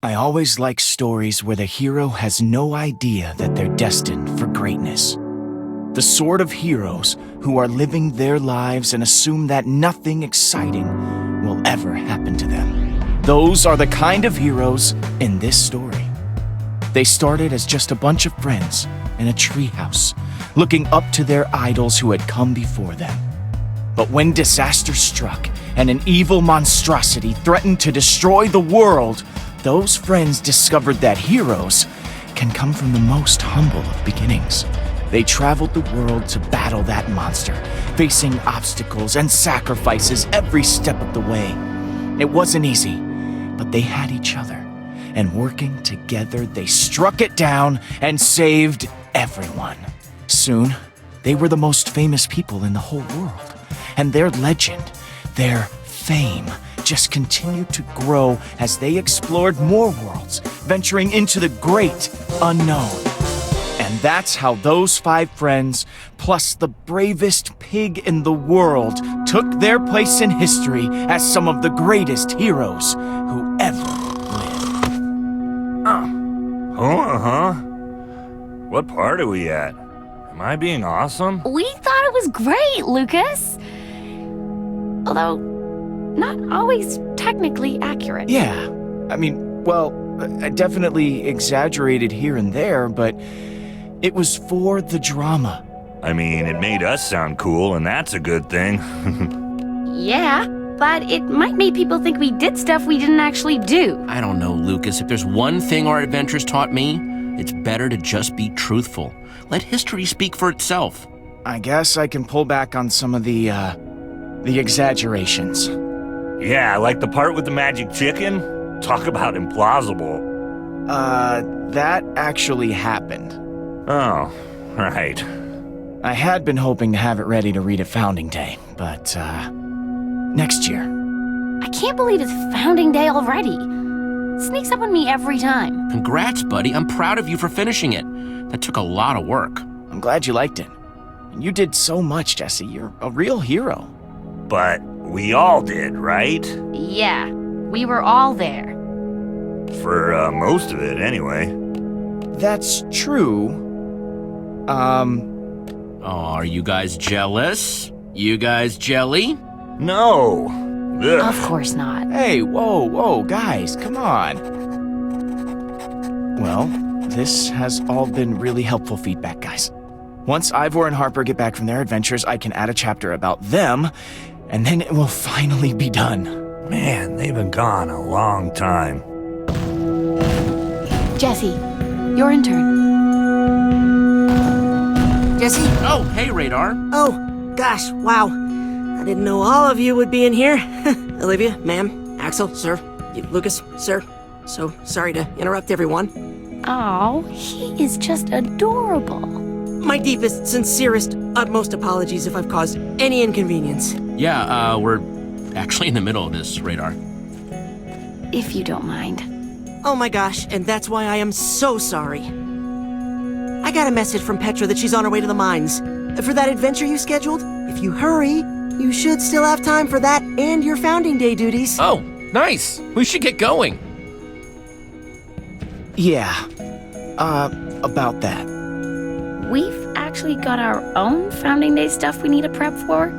I always like stories where the hero has no idea that they're destined for greatness. The sort of heroes who are living their lives and assume that nothing exciting will ever happen to them. Those are the kind of heroes in this story. They started as just a bunch of friends in a treehouse, looking up to their idols who had come before them. But when disaster struck and an evil monstrosity threatened to destroy the world, those friends discovered that heroes can come from the most humble of beginnings. They traveled the world to battle that monster, facing obstacles and sacrifices every step of the way. It wasn't easy, but they had each other, and working together, they struck it down and saved everyone. Soon, they were the most famous people in the whole world, and their legend, their fame, just continued to grow as they explored more worlds, venturing into the great unknown. And that's how those 5 friends, plus the bravest pig in the world, took their place in history as some of the greatest heroes who ever lived. What part are we at? Am I being awesome? We thought it was great, Lucas. Although, not always technically accurate. Yeah, I mean, well, I definitely exaggerated here and there, but it was for the drama. I mean, it made us sound cool, and that's a good thing. Yeah, but it might make people think we did stuff we didn't actually do. I don't know, Lucas. If there's one thing our adventures taught me, it's better to just be truthful. Let history speak for itself. I guess I can pull back on some of the exaggerations. Yeah, like the part with the magic chicken? Talk about implausible. That actually happened. Oh, right. I had been hoping to have it ready to read at Founding Day, but, next year. I can't believe it's Founding Day already. Sneaks up on me every time. Congrats, buddy. I'm proud of you for finishing it. That took a lot of work. I'm glad you liked it. You did so much, Jesse. You're a real hero. But we all did, right? Yeah, we were all there. For, most of it, anyway. That's true. Oh, are you guys jealous? You guys jelly? No. Ugh. Of course not. Hey, whoa, guys, come on. Well, this has all been really helpful feedback, guys. Once Ivor and Harper get back from their adventures, I can add a chapter about them, and then it will finally be done. Man, they've been gone a long time. Jesse, your turn. Jesse? Oh, hey, Radar. Oh, gosh, wow. I didn't know all of you would be in here. Olivia, ma'am, Axel, sir, Lucas, sir. So sorry to interrupt everyone. Oh, he is just adorable. My deepest, sincerest, utmost apologies if I've caused any inconvenience. Yeah, we're actually in the middle of this, Radar. If you don't mind. Oh my gosh, and that's why I am so sorry. I got a message from Petra that she's on her way to the mines. For that adventure you scheduled, if you hurry, you should still have time for that and your Founding Day duties. Oh, nice. We should get going. Yeah, about that. We've actually got our own Founding Day stuff we need to prep for.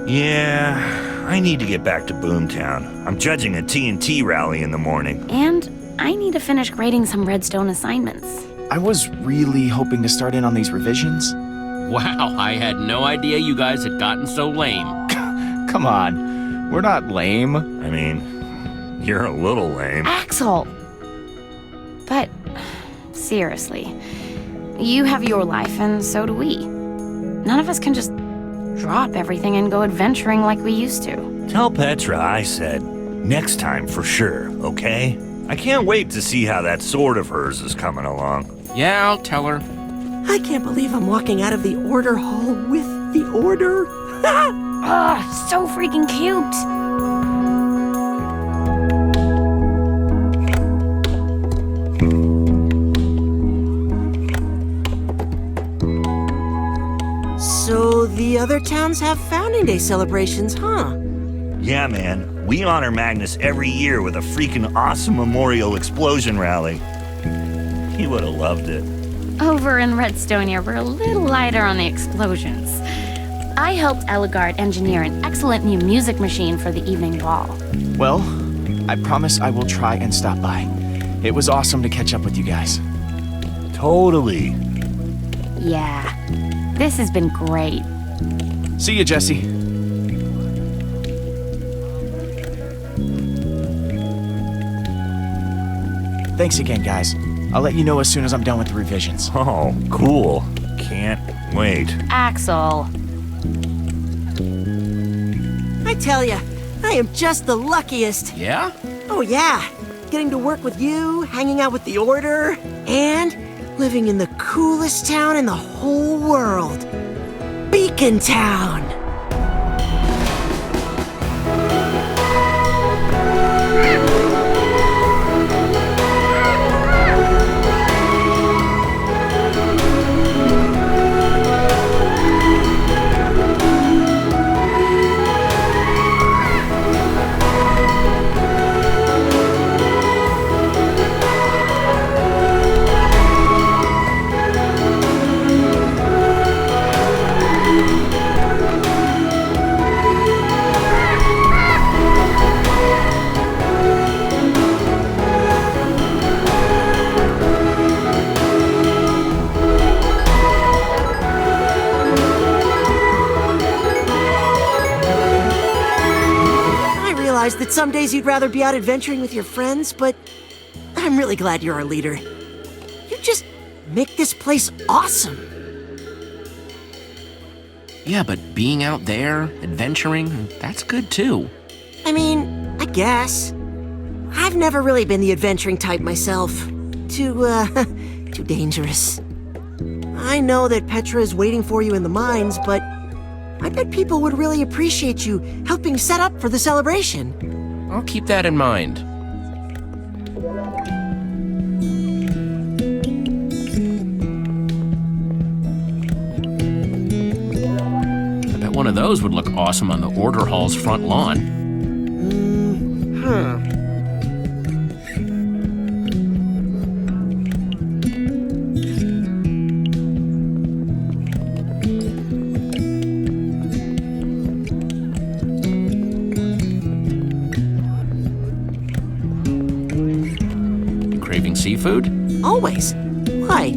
Yeah, I need to get back to Boomtown. I'm judging a TNT rally in the morning. And I need to finish grading some Redstone assignments. I was really hoping to start in on these revisions. Wow, I had no idea you guys had gotten so lame. Come on, we're not lame. I mean, you're a little lame. Axel! But, seriously, you have your life and so do we. None of us can just drop everything and go adventuring like we used to. Tell Petra I said next time for sure, okay? I can't wait to see how that sword of hers is coming along. Yeah, I'll tell her. I can't believe I'm walking out of the Order Hall with the Order. Ah, so freaking cute! So the other towns have Founding Day celebrations, huh? Yeah, man. We honor Magnus every year with a freaking awesome memorial explosion rally. He would have loved it. Over in Redstonia, we're a little lighter on the explosions. I helped Eligard engineer an excellent new music machine for the evening ball. Well, I promise I will try and stop by. It was awesome to catch up with you guys. Totally. Yeah, this has been great. See you, Jesse. Thanks again, guys. I'll let you know as soon as I'm done with the revisions. Oh, cool. Can't wait. Axel. I tell ya, I am just the luckiest. Yeah? Oh yeah, getting to work with you, hanging out with the Order, and living in the coolest town in the whole world. Beacontown! That some days you'd rather be out adventuring with your friends, but I'm really glad you're our leader. You just make this place awesome. Yeah, but being out there, adventuring, that's good too. I mean, I guess. I've never really been the adventuring type myself. Too dangerous. I know that Petra is waiting for you in the mines, but I bet people would really appreciate you helping set up for the celebration. I'll keep that in mind. I bet one of those would look awesome on the Order Hall's front lawn. Seafood? Always. Why?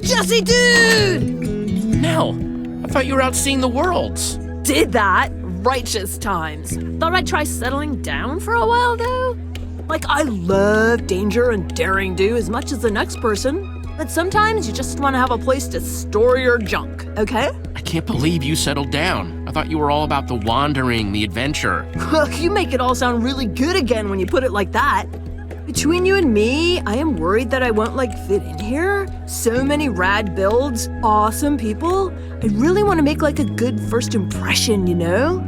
Jesse, dude! Nell, I thought you were out seeing the worlds. Did that? Righteous times. Thought I'd try settling down for a while, though. Like, I love danger and daring do as much as the next person. But sometimes you just want to have a place to store your junk, okay? I can't believe you settled down. I thought you were all about the wandering, the adventure. You make it all sound really good again when you put it like that. Between you and me, I am worried that I won't, fit in here. So many rad builds, awesome people. I really want to make, a good first impression, you know?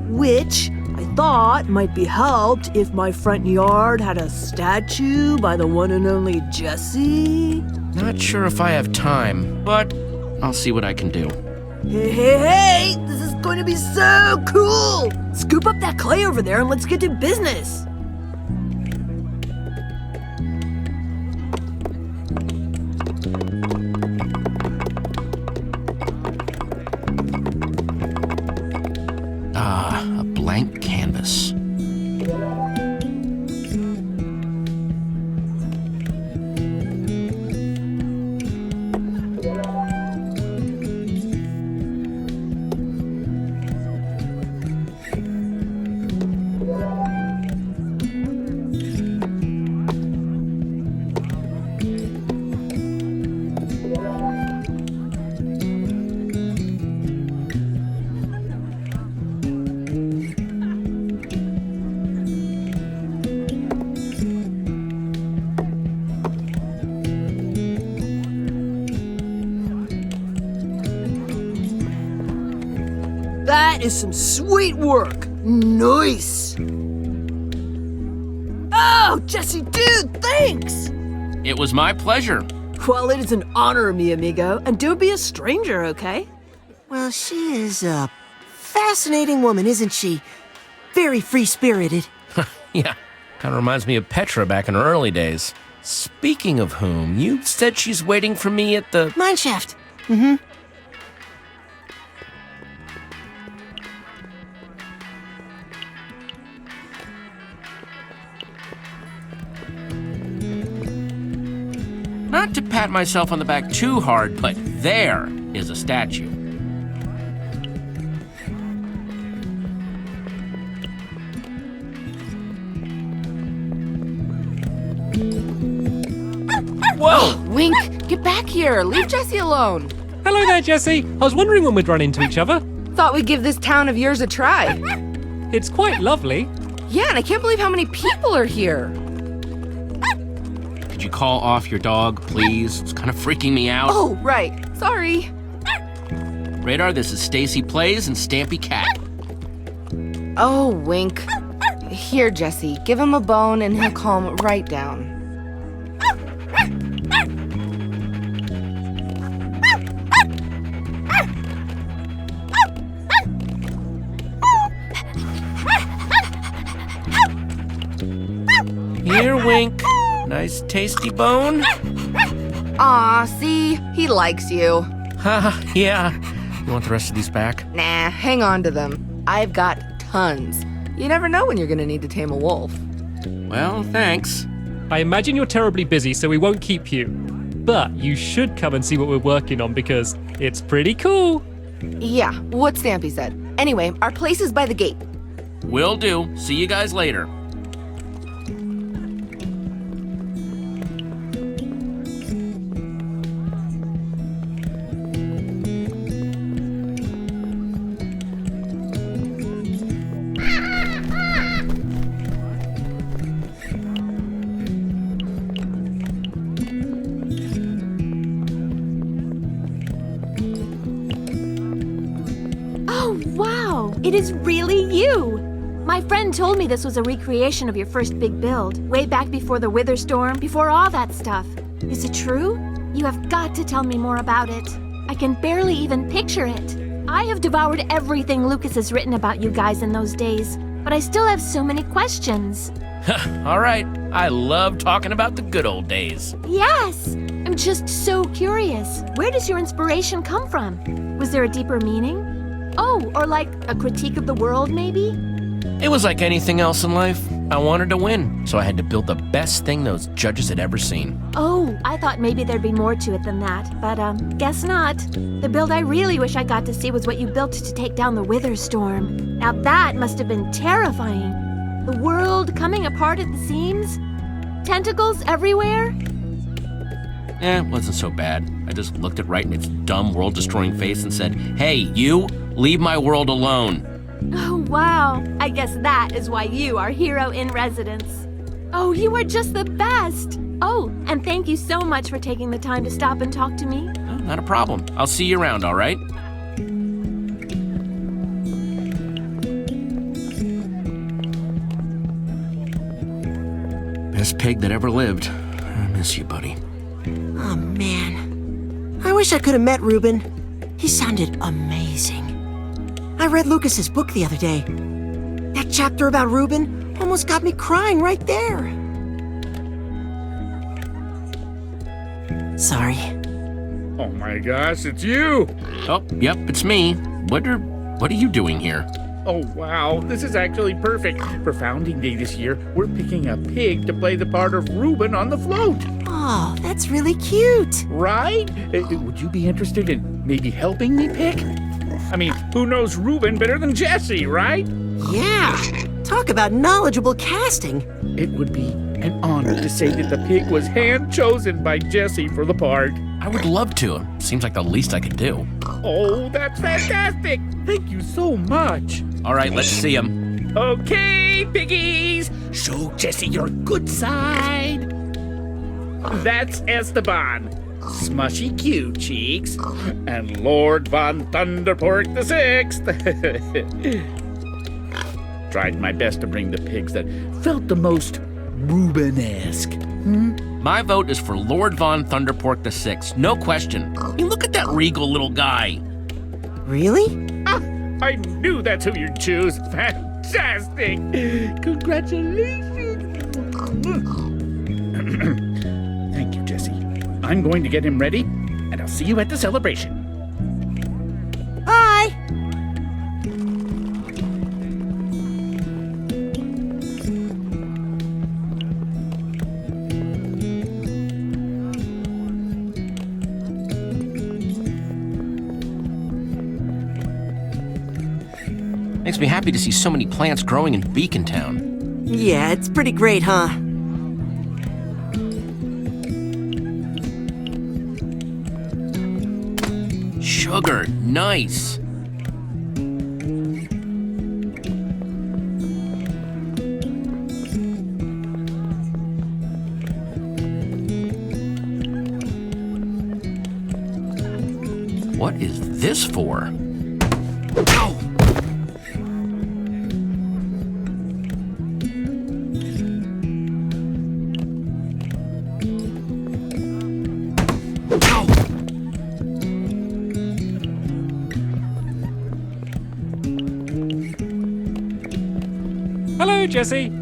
Which I thought might be helped if my front yard had a statue by the one and only Jesse. Not sure if I have time, but I'll see what I can do. Hey, this is going to be so cool! Scoop up that clay over there and let's get to business. Ah, a blank canvas. That is some sweet work. Nice. Oh, Jesse, dude, thanks. It was my pleasure. Well, it is an honor, mi amigo, and don't be a stranger, okay? Well, she is a fascinating woman, isn't she? Very free-spirited. Yeah, kind of reminds me of Petra back in her early days. Speaking of whom, you said she's waiting for me at the... Mineshaft. Mm-hmm. Not to pat myself on the back too hard, but there is a statue. Whoa! Wink, get back here. Leave Jesse alone. Hello there, Jesse. I was wondering when we'd run into each other. Thought we'd give this town of yours a try. It's quite lovely. Yeah, and I can't believe how many people are here. Could you call off your dog, please? It's kind of freaking me out. Oh, right. Sorry. Radar, this is Stacy Plays and Stampy Cat. Oh, Wink. Here, Jesse, give him a bone and he'll calm right down. Here, Wink. Nice tasty bone. Aw, see? He likes you. Haha, yeah. You want the rest of these back? Nah, hang on to them. I've got tons. You never know when you're gonna need to tame a wolf. Well, thanks. I imagine you're terribly busy, so we won't keep you. But you should come and see what we're working on because it's pretty cool. Yeah, what Stampy said. Anyway, our place is by the gate. Will do. See you guys later. Wow, it is really you! My friend told me this was a recreation of your first big build, way back before the Wither Storm, before all that stuff. Is it true? You have got to tell me more about it. I can barely even picture it. I have devoured everything Lucas has written about you guys in those days, but I still have so many questions. All right. I love talking about the good old days. Yes! I'm just so curious. Where does your inspiration come from? Was there a deeper meaning? Oh, or like a critique of the world, maybe? It was like anything else in life. I wanted to win, so I had to build the best thing those judges had ever seen. Oh, I thought maybe there'd be more to it than that, but guess not. The build I really wish I got to see was what you built to take down the Wither Storm. Now that must have been terrifying. The world coming apart at the seams? Tentacles everywhere? It wasn't so bad. I just looked it right in its dumb, world-destroying face and said, "Hey, you, leave my world alone." Oh, wow. I guess that is why you are hero in residence. Oh, you are just the best. Oh, and thank you so much for taking the time to stop and talk to me. Oh, not a problem. I'll see you around, all right? Best pig that ever lived. I miss you, buddy. Oh, man. I wish I could have met Reuben. He sounded amazing. I read Lucas's book the other day. That chapter about Reuben almost got me crying right there. Sorry. Oh my gosh, it's you! Oh, yep, it's me. What are you doing here? Oh wow, this is actually perfect. For Founding Day this year, we're picking a pig to play the part of Reuben on the float. Oh, that's really cute. Right? Would you be interested in maybe helping me pick? I mean, who knows Reuben better than Jesse, right? Yeah. Talk about knowledgeable casting. It would be an honor to say that the pig was hand-chosen by Jesse for the part. I would love to. Seems like the least I could do. Oh, that's fantastic! Thank you so much. All right, let's see him. Okay, piggies, show Jesse your good side. That's Esteban, Smushy Cute Cheeks, and Lord Von Thunderpork the Sixth. Tried my best to bring the pigs that felt the most Reuben-esque. My vote is for Lord Von Thunderpork VI. No question. I mean, look at that regal little guy. Really? I knew that's who you'd choose. Fantastic! Congratulations! Thank you, Jesse. I'm going to get him ready, and I'll see you at the celebration. Bye! Makes me happy to see so many plants growing in Beacontown. Yeah, it's pretty great, huh? Sugar, nice. What is this for? Ow! Hello, Jesse.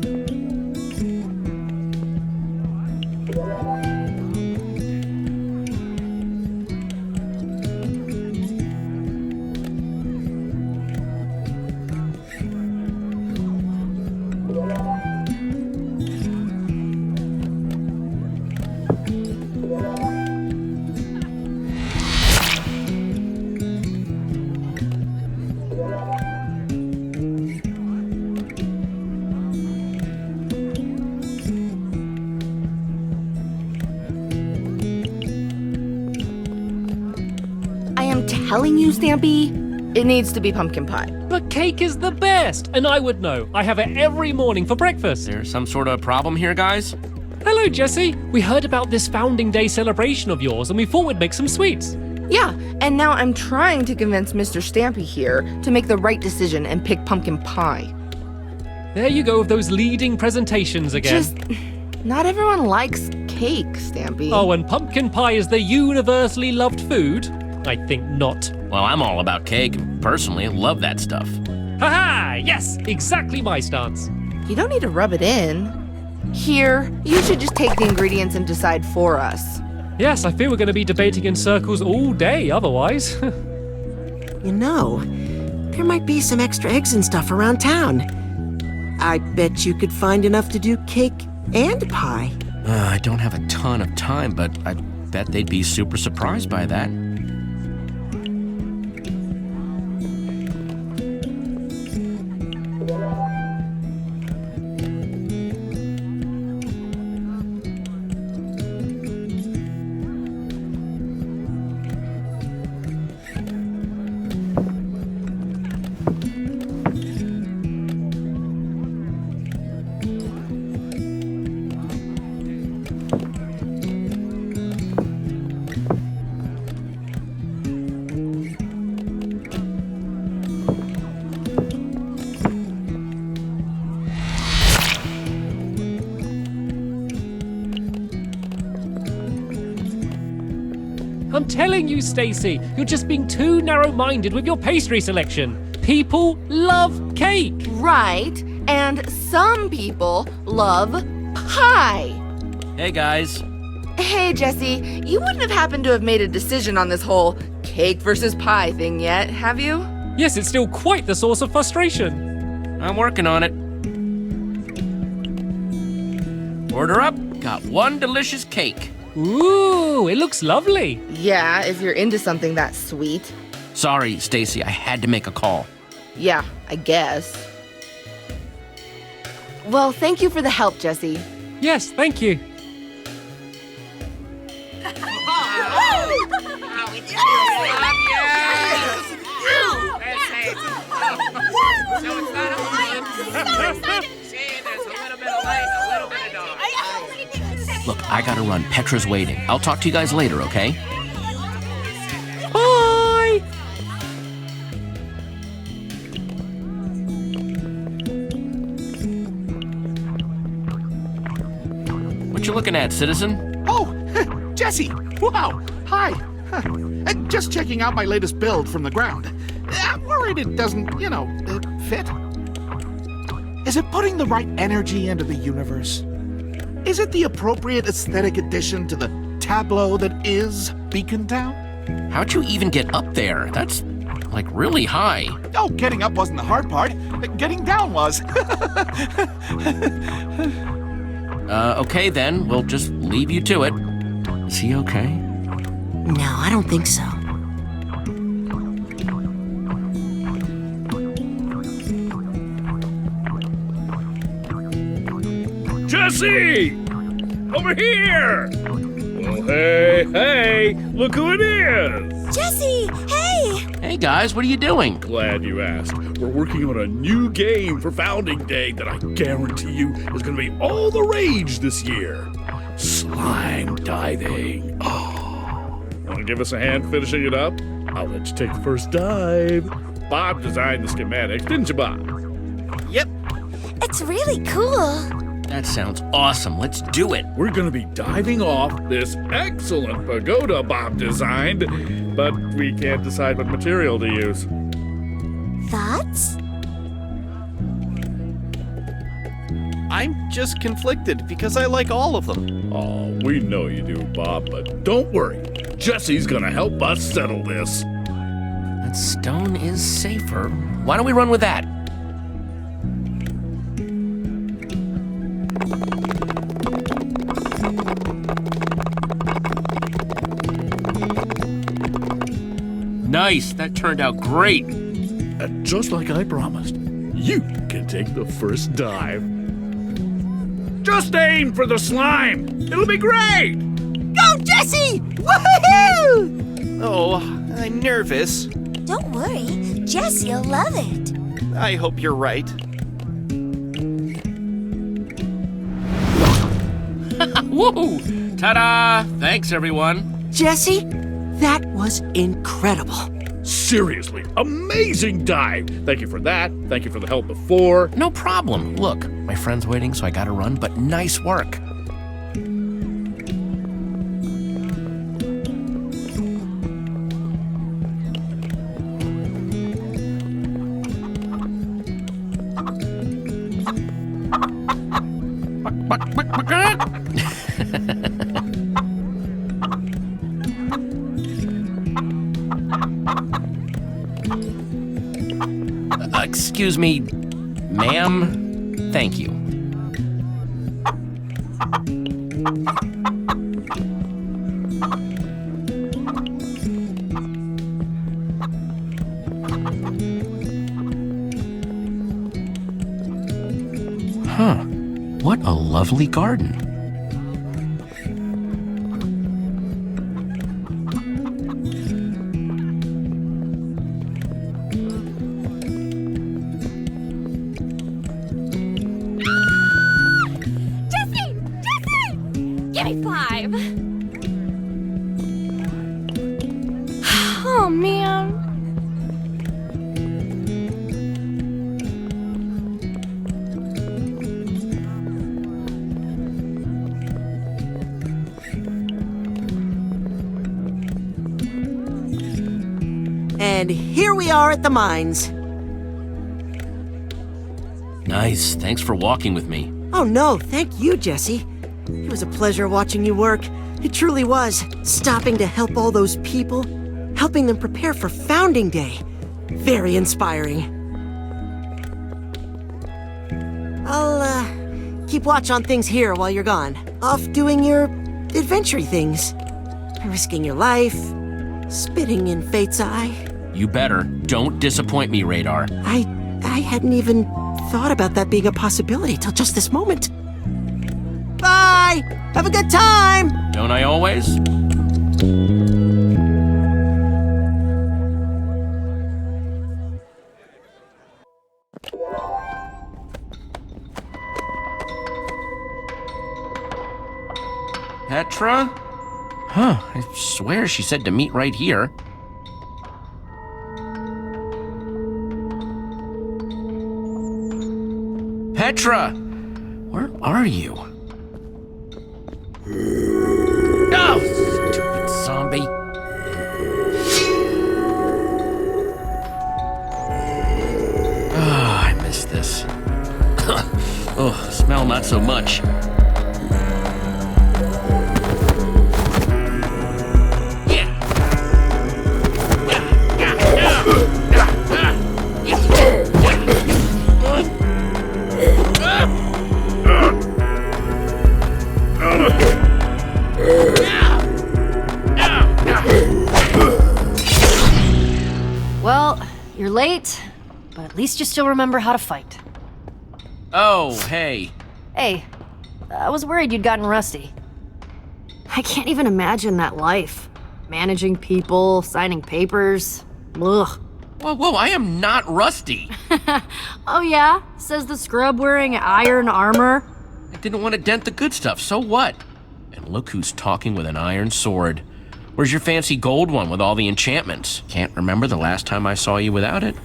Telling you, Stampy, it needs to be pumpkin pie. But cake is the best, and I would know. I have it every morning for breakfast. There's some sort of problem here, guys? Hello, Jesse. We heard about this founding day celebration of yours, and we thought we'd make some sweets. Yeah, and now I'm trying to convince Mr. Stampy here to make the right decision and pick pumpkin pie. There you go with those leading presentations again. Just, not everyone likes cake, Stampy. Oh, and pumpkin pie is the universally loved food? I think not. Well, I'm all about cake. Personally, love that stuff. Ha-ha! Yes, exactly my stance. You don't need to rub it in. Here, you should just take the ingredients and decide for us. Yes, I fear we're going to be debating in circles all day otherwise. You know, there might be some extra eggs and stuff around town. I bet you could find enough to do cake and pie. I don't have a ton of time, but I bet they'd be super surprised by that. I'm telling you, Stacy, you're just being too narrow-minded with your pastry selection. People love cake. Right, and some people love pie. Hey, guys. Hey, Jesse, you wouldn't have happened to have made a decision on this whole cake versus pie thing yet, have you? Yes, it's still quite the source of frustration. I'm working on it. Order up. Got one delicious cake. Ooh, it looks lovely. Yeah, if you're into something that sweet. Sorry, Stacy, I had to make a call. Yeah, I guess. Well, thank you for the help, Jesse. Yes, thank you. Look, I gotta run. Petra's waiting. I'll talk to you guys later, okay? Bye! What you looking at, citizen? Oh, Jesse! Wow! Hi! Just checking out my latest build from the ground. I'm worried it doesn't, fit. Is it putting the right energy into the universe? Is it the appropriate aesthetic addition to the tableau that is Beacontown? How'd you even get up there? That's, like, really high. Oh, getting up wasn't the hard part. Getting down was. Okay then, we'll just leave you to it. Is he okay? No, I don't think so. Jesse! Over here! Well, hey, look who it is! Jesse, hey! Hey guys, what are you doing? Glad you asked. We're working on a new game for Founding Day that I guarantee you is going to be all the rage this year. Slime diving. Oh. Want to give us a hand finishing it up? I'll let you take the first dive. Bob designed the schematics, didn't you, Bob? Yep. It's really cool. That sounds awesome. Let's do it. We're going to be diving off this excellent pagoda Bob designed, but we can't decide what material to use. Thoughts? I'm just conflicted because I like all of them. Oh, we know you do, Bob, but don't worry. Jesse's going to help us settle this. That stone is safer. Why don't we run with that? Nice, that turned out great. And just like I promised, you can take the first dive. Just aim for the slime. It'll be great. Go, Jesse! Woohoo! Oh, I'm nervous. Don't worry, Jesse'll love it. I hope you're right. Woo! Ta-da! Thanks, everyone. Jesse, that was incredible. Seriously, amazing dive. Thank you for that. Thank you for the help before. No problem. Look, my friend's waiting, so I gotta run, but nice work. Excuse me, ma'am? Thank you. Huh. What a lovely garden. Give me 5. Oh, man. And here we are at the mines. Nice. Thanks for walking with me. Oh no, thank you, Jesse. It was a pleasure watching you work. It truly was. Stopping to help all those people, helping them prepare for Founding Day. Very inspiring. I'll, keep watch on things here while you're gone. Off doing your adventure things. Risking your life, spitting in fate's eye. You better. Don't disappoint me, Radar. I hadn't even thought about that being a possibility till just this moment. Bye! Have a good time! Don't I always? Petra? Huh, I swear she said to meet right here. Petra! Where are you? so much. Well, you're late, but at least you still remember how to fight. Oh, hey. Hey, I was worried you'd gotten rusty. I can't even imagine that life. Managing people, signing papers. Ugh. Whoa, I am not rusty. Oh yeah? Says the scrub wearing iron armor. I didn't want to dent the good stuff, so what? And look who's talking with an iron sword. Where's your fancy gold one with all the enchantments? Can't remember the last time I saw you without it.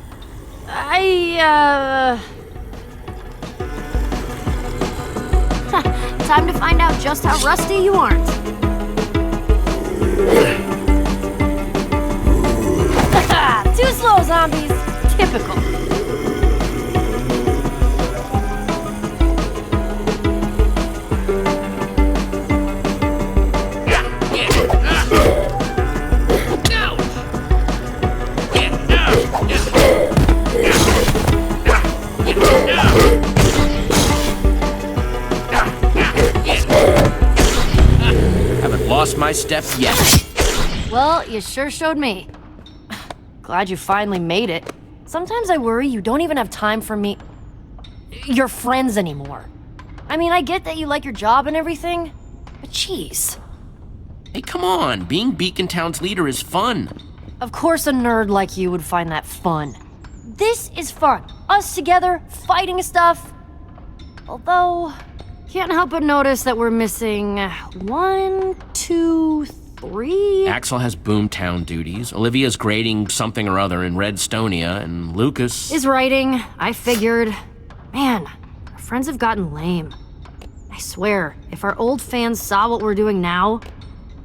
Time to find out just how rusty you aren't. Too slow, zombies. Typical. Haven't lost my step yet. Well, you sure showed me. Glad you finally made it. Sometimes I worry you don't even have time for me... your friends anymore. I mean, I get that you like your job and everything, but jeez. Hey, come on. Being Beacontown's leader is fun. Of course a nerd like you would find that fun. This is fun. Us together, fighting stuff. Although, can't help but notice that we're missing 1, 2, 3... Axel has Boomtown duties. Olivia's grading something or other in Redstonia, and Lucas... is writing. I figured. Man, our friends have gotten lame. I swear, if our old fans saw what we're doing now...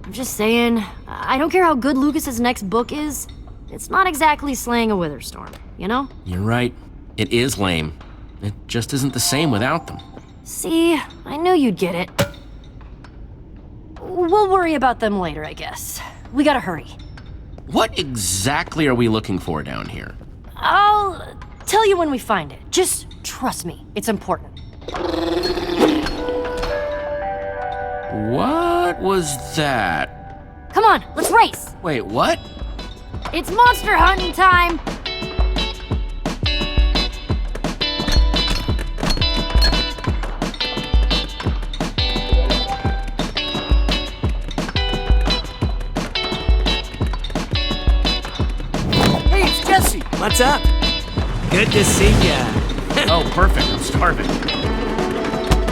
I'm just saying, I don't care how good Lucas's next book is, it's not exactly slaying a Witherstorm, you know? You're right. It is lame. It just isn't the same without them. See, I knew you'd get it. We'll worry about them later, I guess. We gotta hurry. What exactly are we looking for down here? I'll tell you when we find it. Just trust me, it's important. What was that? Come on, let's race! Wait, what? It's monster hunting time! Hey, it's Jesse! What's up? Good to see ya. Oh, perfect. I'm starving.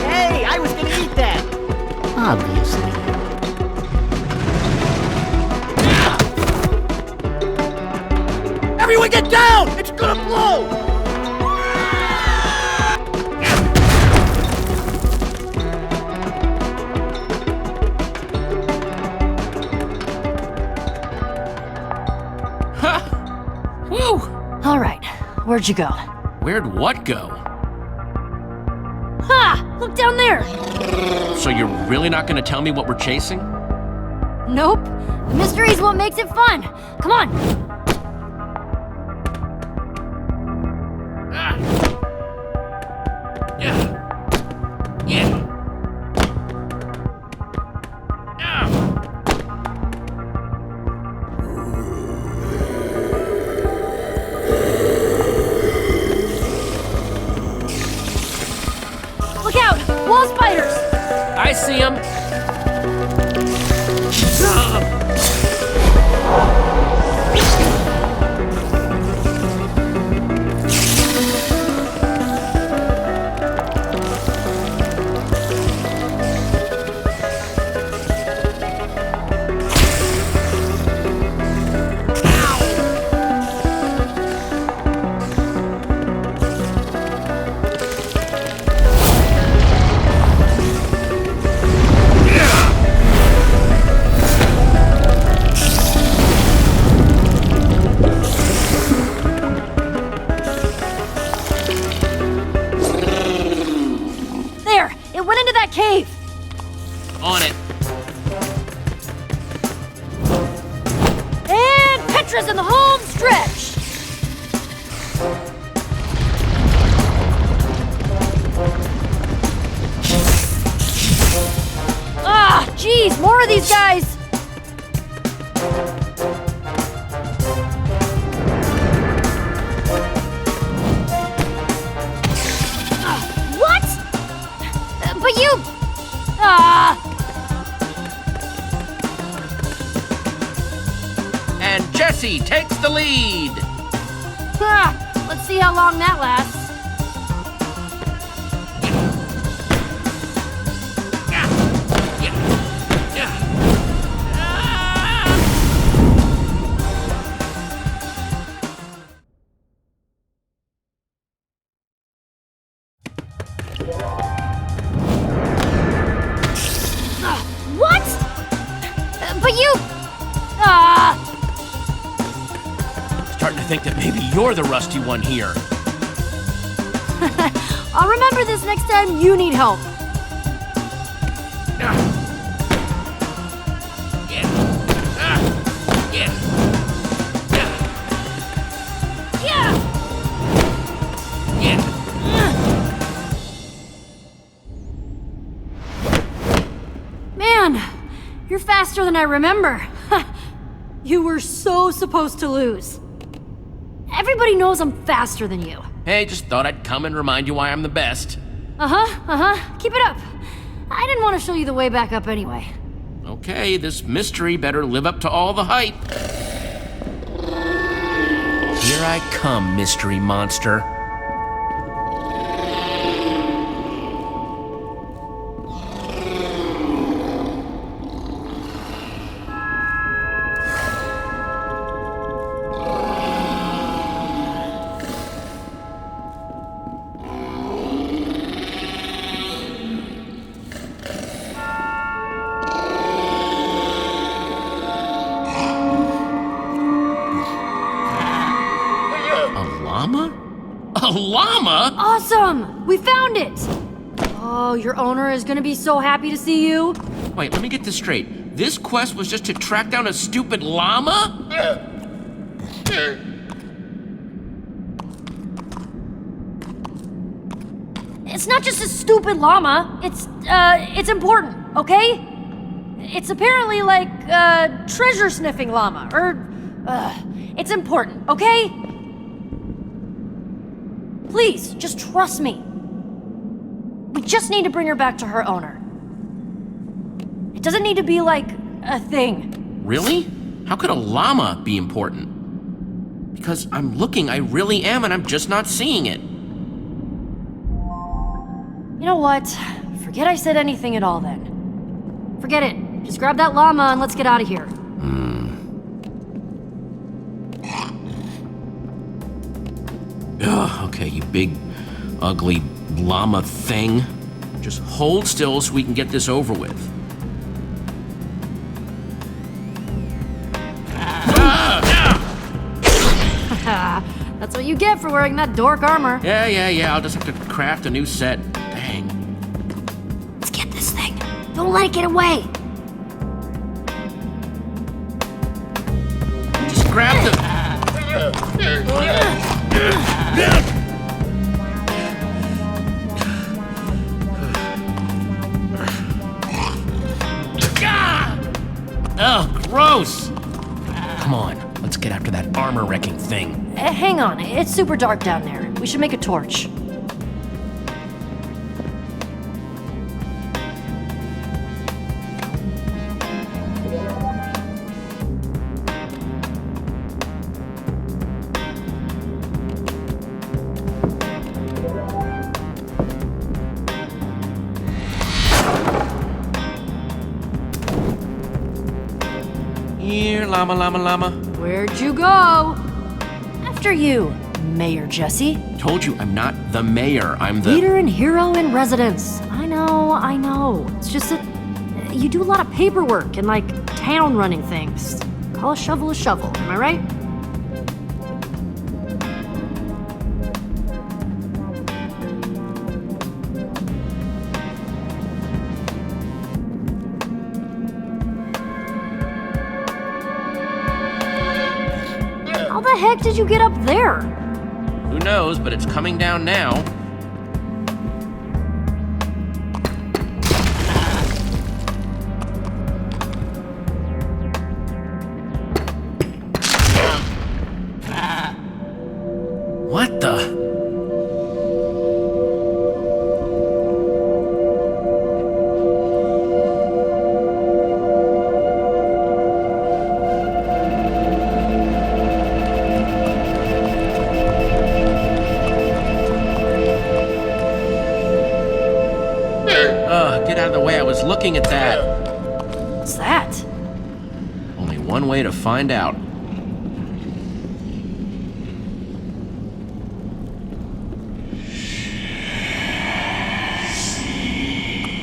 Hey, I was gonna eat that! Obviously. Everyone get down! It's gonna blow! Ha! Woo! All right, where'd you go? Where'd what go? Ha! Look down there! So you're really not gonna tell me what we're chasing? Nope. The mystery's what makes it fun. Come on! Look out! Wall spiders! I see him. fortress in the home stretch! Ah, jeez, more of these guys! What? But you... And Jesse takes the lead. Let's see how long that lasts. What? But you... Starting to think that maybe you're the rusty one here. I'll remember this next time you need help. Man, you're faster than I remember. You were so supposed to lose. Everybody knows I'm faster than you. Hey, just thought I'd come and remind you why I'm the best. Keep it up. I didn't want to show you the way back up anyway. Okay, this mystery better live up to all the hype. Here I come, mystery monster. A llama? Awesome! We found it! Oh, your owner is gonna be so happy to see you. Wait, let me get this straight. This quest was just to track down a stupid llama? It's not just a stupid llama. It's important, okay? It's apparently like a treasure-sniffing llama, or, it's important, okay? Please, just trust me. We just need to bring her back to her owner. It doesn't need to be like a thing. Really? How could a llama be important? Because I'm looking, I really am, and I'm just not seeing it. You know what? Forget I said anything at all then. Forget it. Just grab that llama and let's get out of here. Ugh, okay, you big, ugly llama thing. Just hold still so we can get this over with. That's what you get for wearing that dork armor. Yeah, I'll just have to craft a new set. Dang. Let's get this thing. Don't let it get away. Just grab the... Oh, gross! Come on, let's get after that armor-wrecking thing. Hang on, it's super dark down there. We should make a torch. Here, llama. Where'd you go? After you, Mayor Jesse. Told you, I'm not the mayor, I'm the... Leader and hero in residence. I know. It's just that you do a lot of paperwork and, like, town running things. Call a shovel, am I right? the heck did you get up there? Who knows, but it's coming down now. What the? Get out of the way, I was looking at that. What's that? Only one way to find out.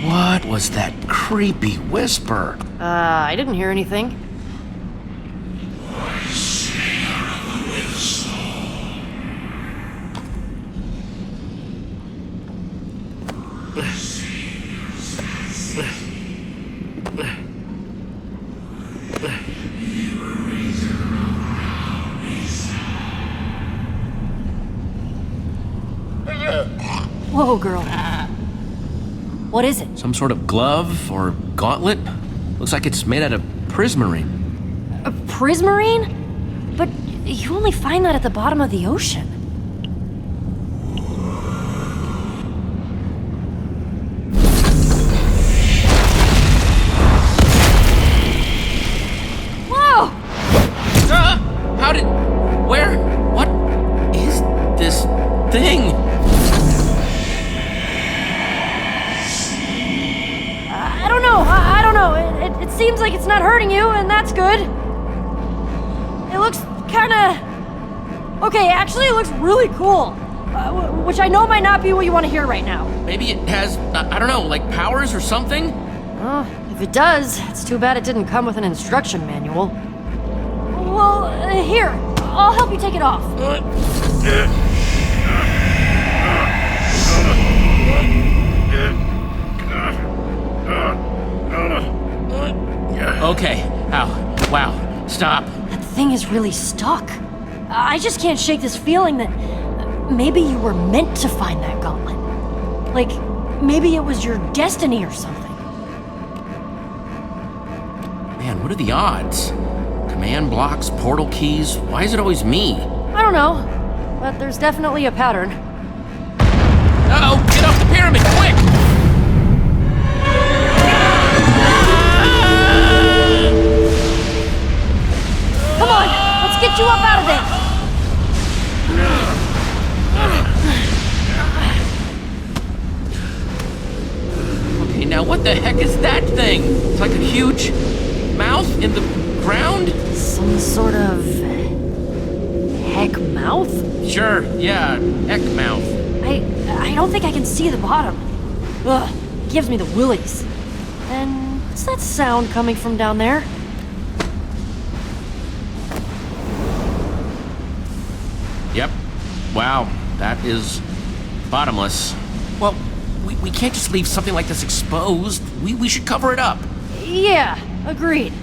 What was that creepy whisper? I didn't hear anything. Whoa, girl. What is it? Some sort of glove or gauntlet? Looks like it's made out of prismarine. A prismarine? But you only find that at the bottom of the ocean. Whoa! How did... Where? What is this thing? I don't know. It seems like it's not hurting you, and that's good. It looks kinda... Okay, actually it looks really cool. Which I know might not be what you want to hear right now. Maybe it has, I don't know, like powers or something? If it does, it's too bad it didn't come with an instruction manual. Well, here. I'll help you take it off. Okay. Ow. Wow. Stop. That thing is really stuck. I just can't shake this feeling that maybe you were meant to find that gauntlet. Like, maybe it was your destiny or something. Man, what are the odds? Command blocks, portal keys. Why is it always me? I don't know, but there's definitely a pattern. Uh-oh! Get off the pyramid, quick! Come on, let's get you up out of there. Okay, now what the heck is that thing? It's like a huge mouth in the ground? Some sort of... heck mouth? Sure, yeah, heck mouth. I don't think I can see the bottom. Ugh, it gives me the willies. And what's that sound coming from down there? Yep. Wow, that is bottomless. Well, we can't just leave something like this exposed. We should cover it up. Yeah, agreed.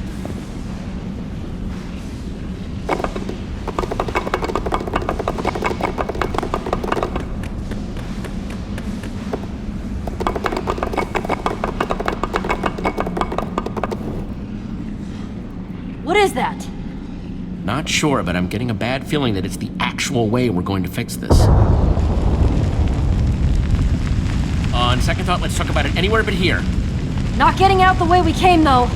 What is that? Not sure, but I'm getting a bad feeling that it's the actual way we're going to fix this. On second thought, let's talk about it anywhere but here. Not getting out the way we came, though.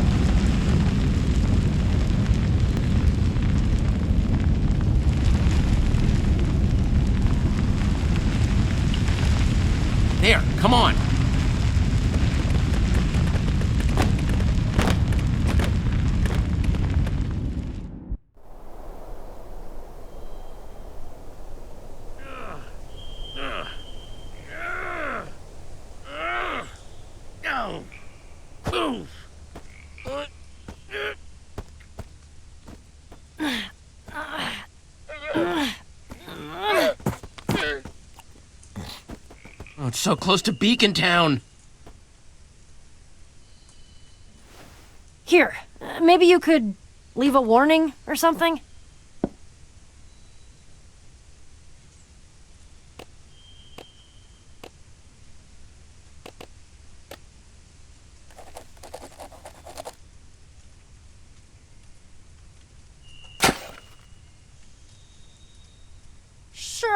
There, come on. Oh, it's so close to Beacontown. Here, maybe you could leave a warning or something?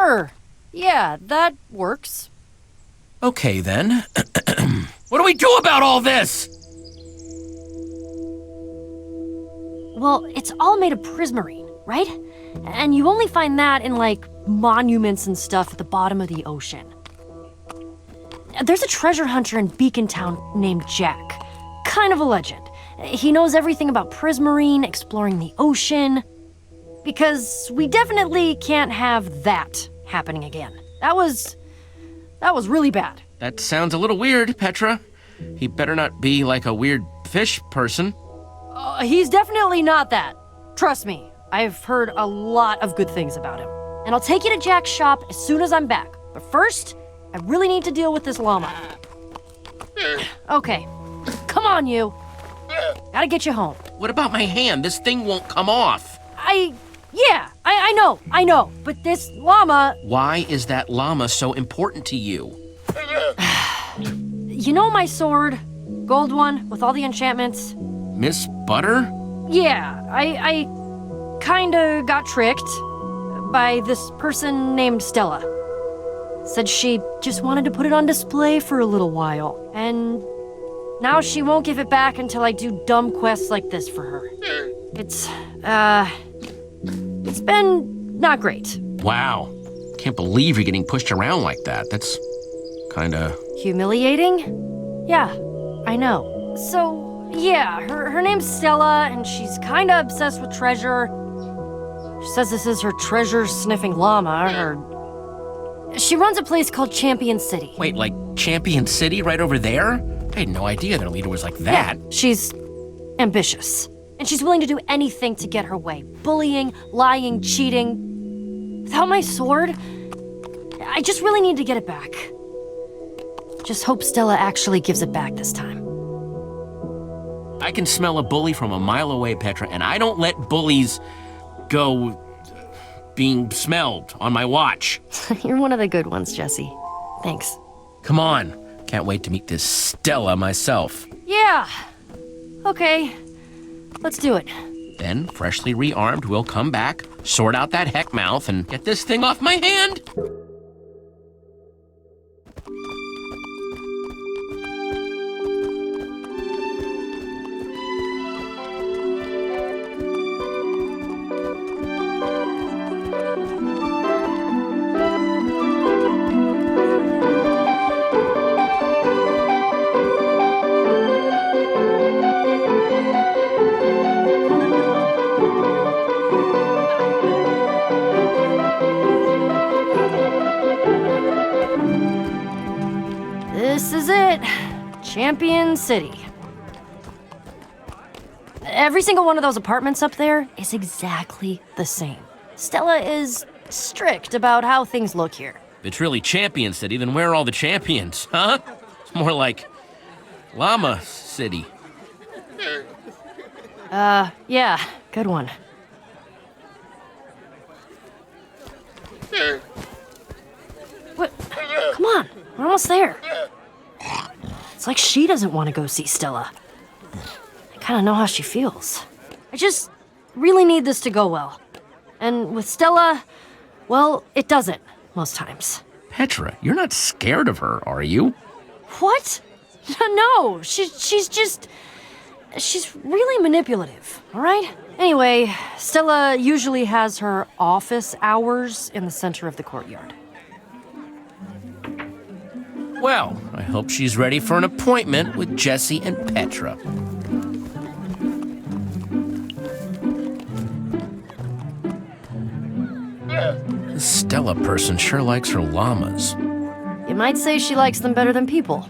Sure. Yeah, that works. Okay, then. What do we do about all this? Well, it's all made of prismarine, right? And you only find that in, like, monuments and stuff at the bottom of the ocean. There's a treasure hunter in Beacontown named Jack. Kind of a legend. He knows everything about prismarine, exploring the ocean. Because we definitely can't have that happening again. That was really bad. That sounds a little weird, Petra. He better not be like a weird fish person. He's definitely not that. Trust me, I've heard a lot of good things about him. And I'll take you to Jack's shop as soon as I'm back. But first, I really need to deal with this llama. Okay, come on, you. Gotta get you home. What about my hand? This thing won't come off. I know. But this llama... Why is that llama so important to you? You know my sword? Gold one, with all the enchantments? Miss Butter? Yeah, I kinda got tricked by this person named Stella. Said she just wanted to put it on display for a little while, and now she won't give it back until I do dumb quests like this for her. It's been not great. Wow. Can't believe you're getting pushed around like that. That's kinda... Humiliating? Yeah, I know. So, yeah, her name's Stella, and she's kinda obsessed with treasure. She says this is her treasure-sniffing llama, or... She runs a place called Champion City. Wait, like Champion City right over there? I had no idea their leader was like that. Yeah, she's ambitious. And she's willing to do anything to get her way. Bullying, lying, cheating. Without my sword, I just really need to get it back. Just hope Stella actually gives it back this time. I can smell a bully from a mile away, Petra, and I don't let bullies go being smelled on my watch. You're one of the good ones, Jesse. Thanks. Come on. Can't wait to meet this Stella myself. Yeah. Okay. Let's do it. Then, freshly rearmed, we'll come back, sort out that heck mouth, and get this thing off my hand. This is it. Champion City. Every single one of those apartments up there is exactly the same. Stella is strict about how things look here. If it's really Champion City, then where are all the champions, huh? It's more like Llama City. Yeah, good one. What? Come on, we're almost there. It's like she doesn't want to go see Stella. I kind of know how she feels. I just really need this to go well. And with Stella, well, it doesn't, most times. Petra, you're not scared of her, are you? What? No, she's really manipulative, all right? Anyway, Stella usually has her office hours in the center of the courtyard. Well, I hope she's ready for an appointment with Jesse and Petra. This Stella person sure likes her llamas. You might say she likes them better than people.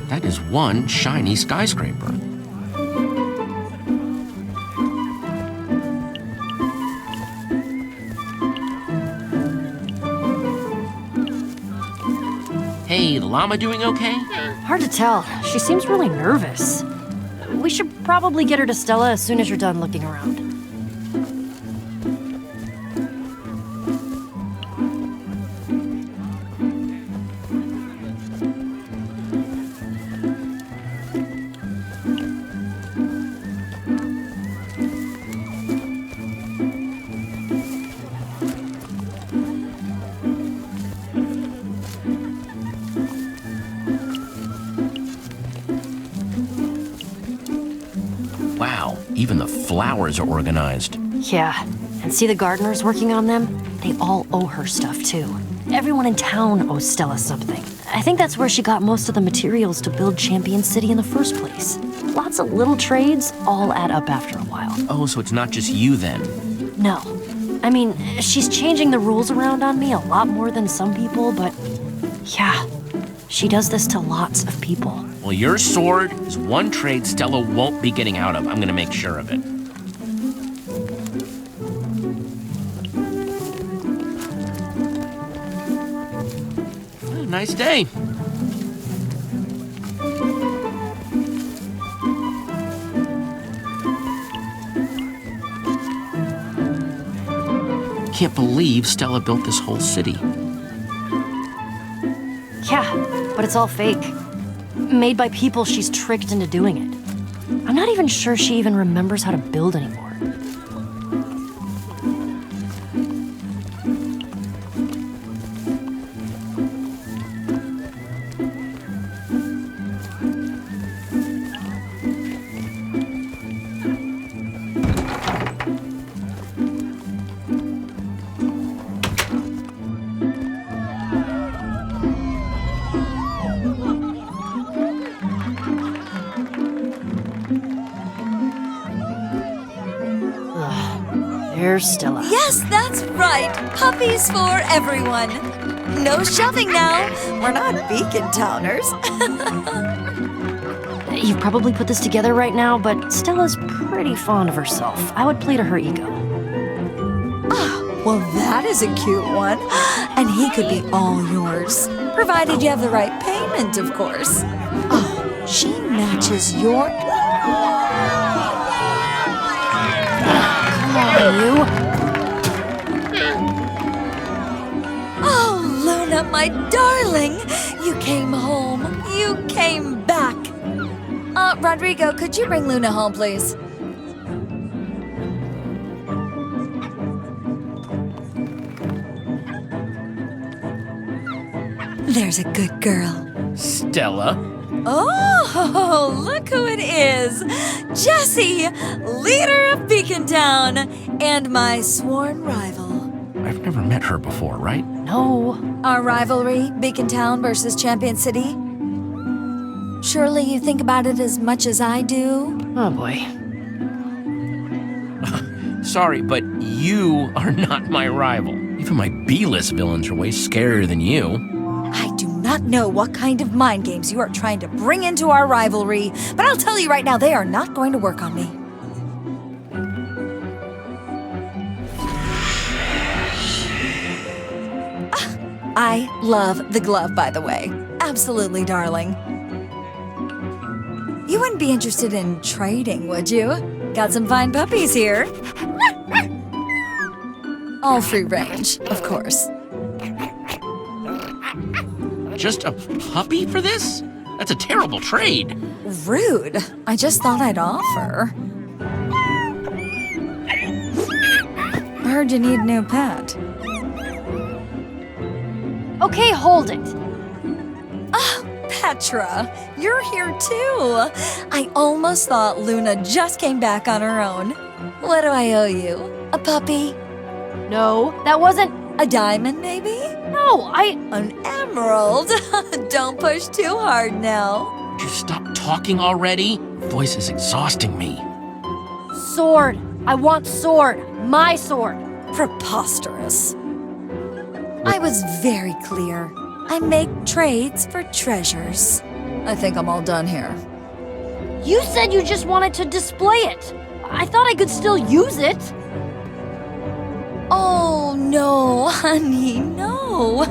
That is one shiny skyscraper. Hey, the llama doing okay? Hard to tell. She seems really nervous. We should probably get her to Stella as soon as you're done looking around. Wow, even the flowers are organized. Yeah, and see the gardeners working on them? They all owe her stuff, too. Everyone in town owes Stella something. I think that's where she got most of the materials to build Champion City in the first place. Lots of little trades all add up after a while. Oh, so it's not just you then? No. I mean, she's changing the rules around on me a lot more than some people, but yeah, she does this to lots of people. Well, your sword is one trade Stella won't be getting out of. I'm gonna make sure of it. Nice day. Can't believe Stella built this whole city. Yeah, but it's all fake. Made by people she's tricked into doing it. I'm not even sure she even remembers how to build anymore. There's Stella. Yes, that's right. Puppies for everyone. No shoving now. We're not Beacontowners. You've probably put this together right now, but Stella's pretty fond of herself. I would play to her ego. Oh, well, that is a cute one. And he could be all yours. Provided you have the right payment, of course. Oh, she matches your... You? Oh, Luna, my darling! You came home. You came back. Rodrigo, could you bring Luna home, please? There's a good girl. Stella? Oh, look who it is! Jesse, leader of Beacontown, and my sworn rival. I've never met her before, right? No. Our rivalry, Beacontown versus Champion City. Surely you think about it as much as I do? Oh boy. Sorry, but you are not my rival. Even my B-list villains are way scarier than you. I do not know what kind of mind games you are trying to bring into our rivalry, but I'll tell you right now, they are not going to work on me. I love the glove, by the way. Absolutely, darling. You wouldn't be interested in trading, would you? Got some fine puppies here. All free range, of course. Just a puppy for this? That's a terrible trade. Rude. I just thought I'd offer. I heard you need a new pet. Okay, hold it. Oh, Petra, you're here too. I almost thought Luna just came back on her own. What do I owe you? A puppy? No, that wasn't... A diamond, maybe? No, An emerald? Don't push too hard now. Would you stop talking already? Your voice is exhausting me. Sword. I want sword. My sword. Preposterous. I was very clear. I make trades for treasures. I think I'm all done here. You said you just wanted to display it. I thought I could still use it. Oh, no, honey, no.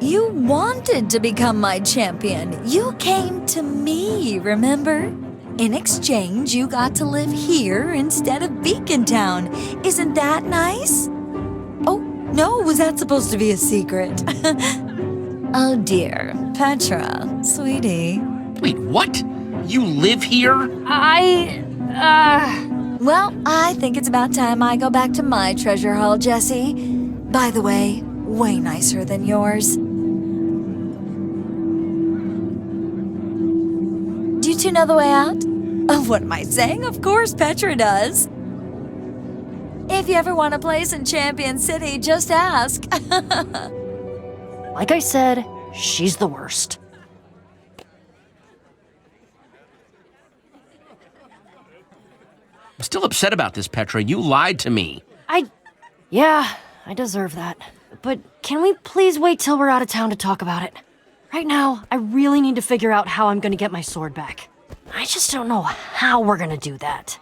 You wanted to become my champion. You came to me, remember? In exchange, you got to live here instead of Beacontown. Isn't that nice? Oh, no, was that supposed to be a secret? Oh dear, Petra, sweetie. Wait, what? You live here? Well, I think it's about time I go back to my treasure haul, Jesse. By the way, way nicer than yours. Do you two know the way out? Oh, what am I saying? Of course Petra does. If you ever want a place in Champion City, just ask. Like I said, she's the worst. I'm still upset about this, Petra. You lied to me. Yeah, I deserve that. But can we please wait till we're out of town to talk about it? Right now, I really need to figure out how I'm gonna get my sword back. I just don't know how we're gonna do that.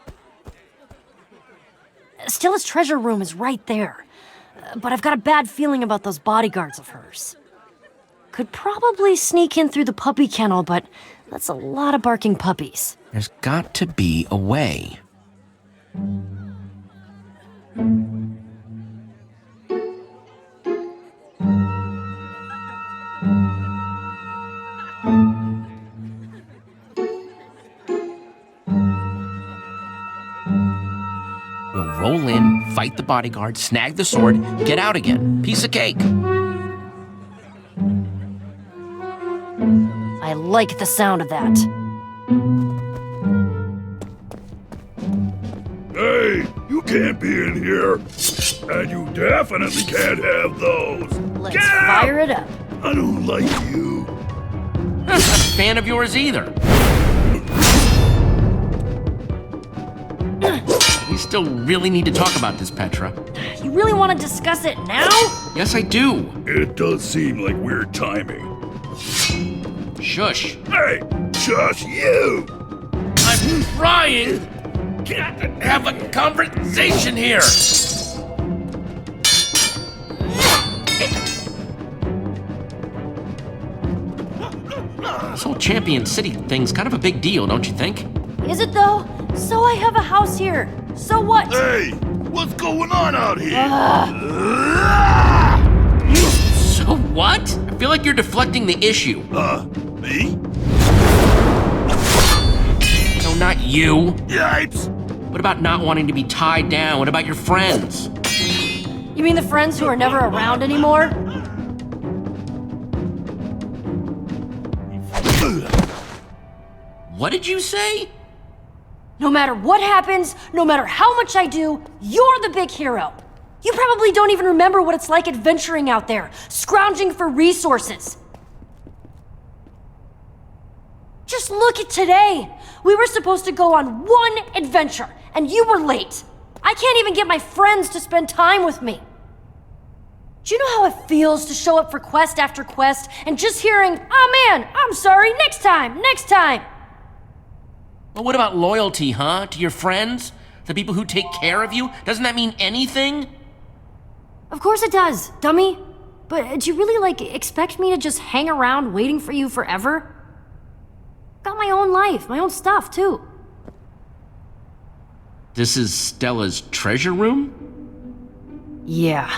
Stella's treasure room is right there. But I've got a bad feeling about those bodyguards of hers. Could probably sneak in through the puppy kennel, but that's a lot of barking puppies. There's got to be a way. We'll roll in, fight the bodyguard, snag the sword, get out again. Piece of cake. I like the sound of that. Hey, you can't be in here. And you definitely can't have those. Let's fire it up. I don't like you. I'm not a fan of yours either. We still really need to talk about this, Petra. You really want to discuss it now? Yes, I do. It does seem like weird timing. Shush. Hey, shush you! I'm trying to have a conversation here. This whole Champion City thing's kind of a big deal, don't you think? Is it though? So I have a house here. So what? Hey, what's going on out here? So what? I feel like you're deflecting the issue. Me? No, not you. Yipes! What about not wanting to be tied down? What about your friends? You mean the friends who are never around anymore? What did you say? No matter what happens, no matter how much I do, you're the big hero. You probably don't even remember what it's like adventuring out there, scrounging for resources. Just look at today. We were supposed to go on one adventure, and you were late. I can't even get my friends to spend time with me. Do you know how it feels to show up for quest after quest and just hearing, "Oh man, I'm sorry, next time, next time"? Well, what about loyalty, huh? To your friends? The people who take care of you? Doesn't that mean anything? Of course it does, dummy. But do you really, expect me to just hang around waiting for you forever? Got my own life, my own stuff, too. This is Stella's treasure room? Yeah.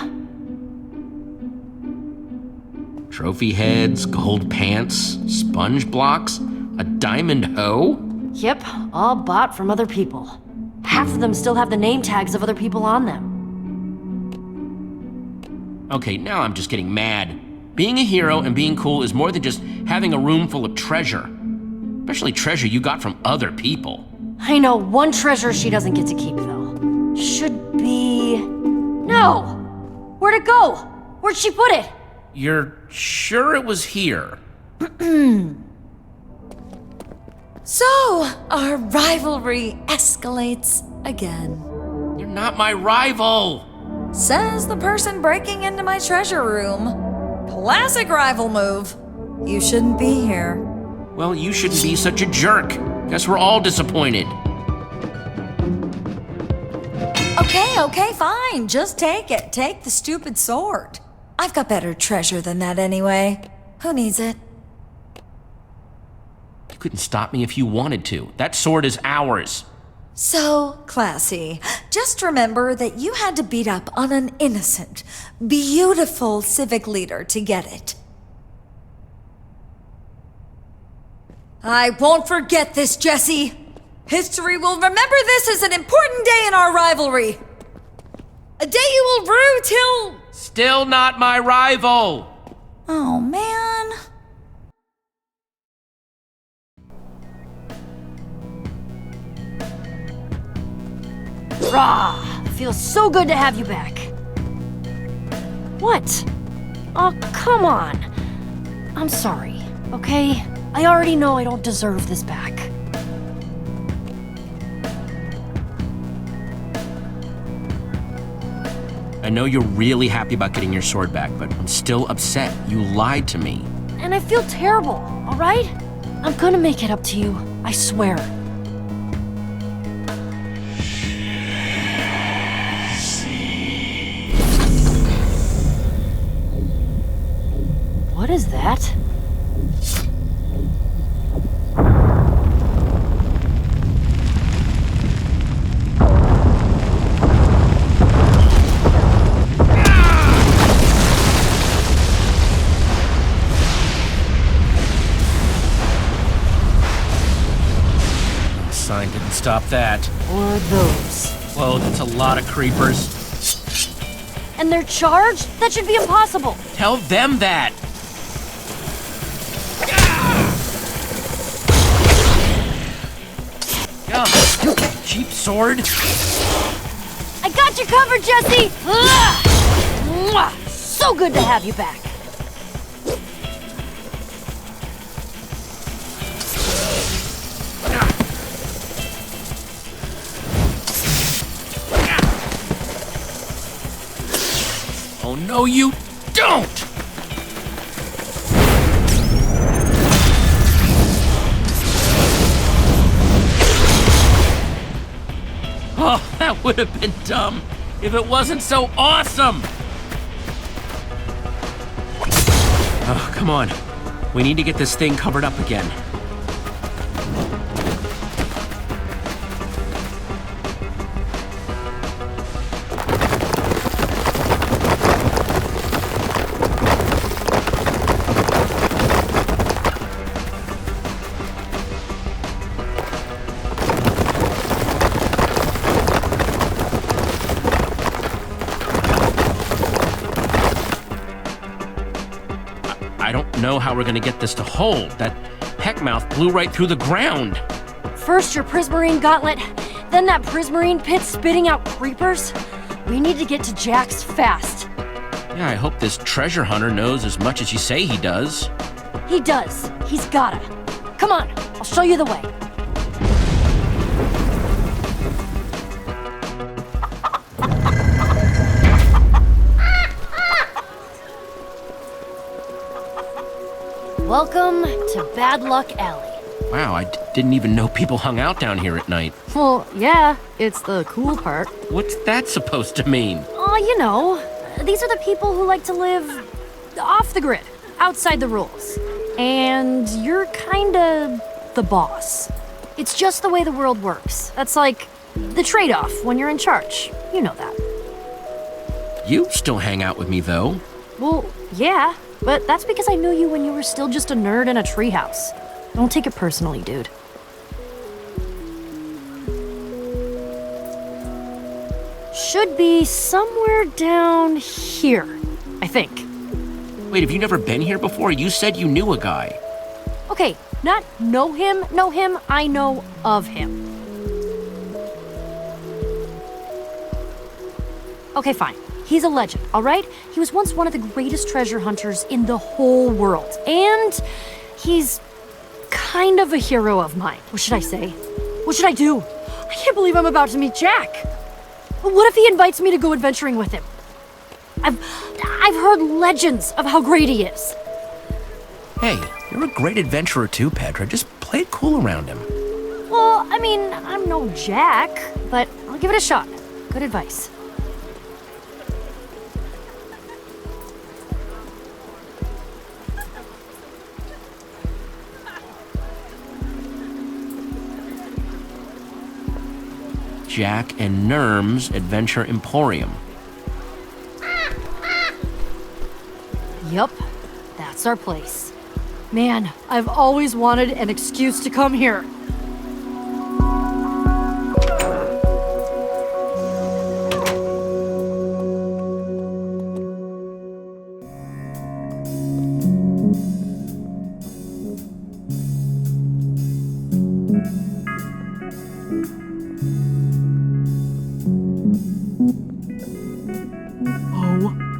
Trophy heads, gold pants, sponge blocks, a diamond hoe? Yep, all bought from other people. Half of them still have the name tags of other people on them. Okay, now I'm just getting mad. Being a hero and being cool is more than just having a room full of treasure. Especially treasure you got from other people. I know one treasure she doesn't get to keep, though. Should be... No! Where'd it go? Where'd she put it? You're sure it was here? So, our rivalry escalates again. You're not my rival! Says the person breaking into my treasure room. Classic rival move. You shouldn't be here. Well, you shouldn't be such a jerk. Guess we're all disappointed. Okay, fine. Just take it. Take the stupid sword. I've got better treasure than that anyway. Who needs it? You couldn't stop me if you wanted to. That sword is ours. So classy. Just remember that you had to beat up on an innocent, beautiful civic leader to get it. I won't forget this, Jesse. History will remember this as an important day in our rivalry. A day you will rue till... Still not my rival. Oh, man. Rah! Feels so good to have you back. What? Oh, come on. I'm sorry, okay? I already know I don't deserve this back. I know you're really happy about getting your sword back, but I'm still upset. You lied to me. And I feel terrible, all right? I'm gonna make it up to you, I swear. What is that? Sign didn't stop that. Or those. Whoa, that's a lot of creepers. And they're charged? That should be impossible. Tell them that. Cheap sword. I got you covered, Jesse! Mwah! So good to have you back. Oh, no, you don't! Oh, that would have been dumb if it wasn't so awesome! Oh, come on. We need to get this thing covered up again. Know how we're gonna get this to hold. That heckmouth blew right through the ground. First your prismarine gauntlet, then that prismarine pit spitting out creepers. We need to get to Jax fast. Yeah, I hope this treasure hunter knows as much as you say he does. He does. He's gotta. Come on, I'll show you the way. Welcome to Bad Luck Alley. Wow, I didn't even know people hung out down here at night. Well, yeah, it's the cool part. What's that supposed to mean? Oh, you know, these are the people who like to live off the grid, outside the rules. And you're kinda the boss. It's just the way the world works. That's like the trade-off when you're in charge. You know that. You still hang out with me, though. Well, yeah. But that's because I knew you when you were still just a nerd in a treehouse. Don't take it personally, dude. Should be somewhere down here, I think. Wait, have you never been here before? You said you knew a guy. Okay, not know him, I know of him. Okay, fine. He's a legend, all right? He was once one of the greatest treasure hunters in the whole world. And he's kind of a hero of mine. What should I say? What should I do? I can't believe I'm about to meet Jack. What if he invites me to go adventuring with him? I've heard legends of how great he is. Hey, you're a great adventurer too, Petra. Just play it cool around him. Well, I mean, I'm no Jack, but I'll give it a shot. Good advice. Jack and Nurm's Adventure Emporium. Yup, that's our place. Man, I've always wanted an excuse to come here.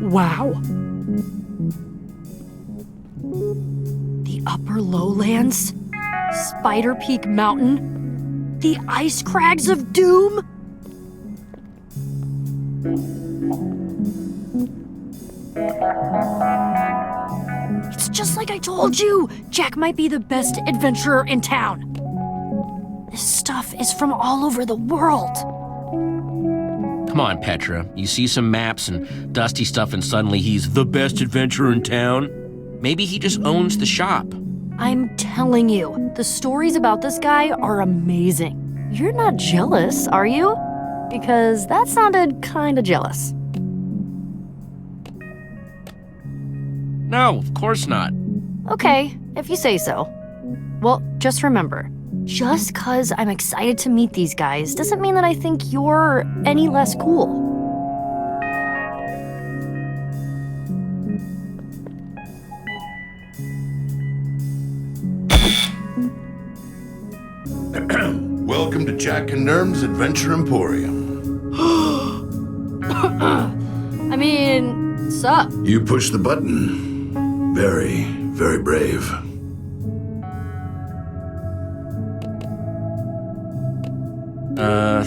Wow. The upper lowlands, Spider Peak Mountain, the ice crags of doom. It's just like I told you. Jack might be the best adventurer in town. This stuff is from all over the world. Come on, Petra. You see some maps and dusty stuff and suddenly he's the best adventurer in town? Maybe he just owns the shop. I'm telling you, the stories about this guy are amazing. You're not jealous, are you? Because that sounded kinda jealous. No, of course not. Okay, if you say so. Well, just remember, just 'cause I'm excited to meet these guys doesn't mean that I think you're any less cool. Welcome to Jack and Nurm's Adventure Emporium. I mean, sup? You push the button. Very, very brave.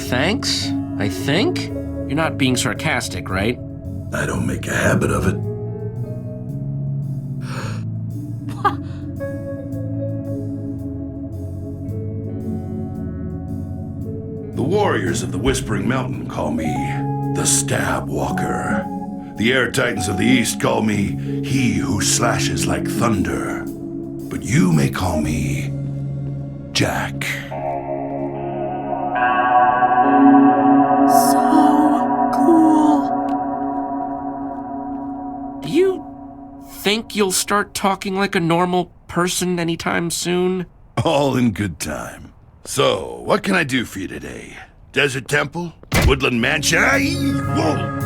Thanks? I think? You're not being sarcastic, right? I don't make a habit of it. The warriors of the Whispering Mountain call me the Stab Walker. The Air Titans of the East call me he who slashes like thunder. But you may call me Jack. So cool. Do you think you'll start talking like a normal person anytime soon? All in good time. So, what can I do for you today? Desert Temple? Woodland Mansion? Whoa!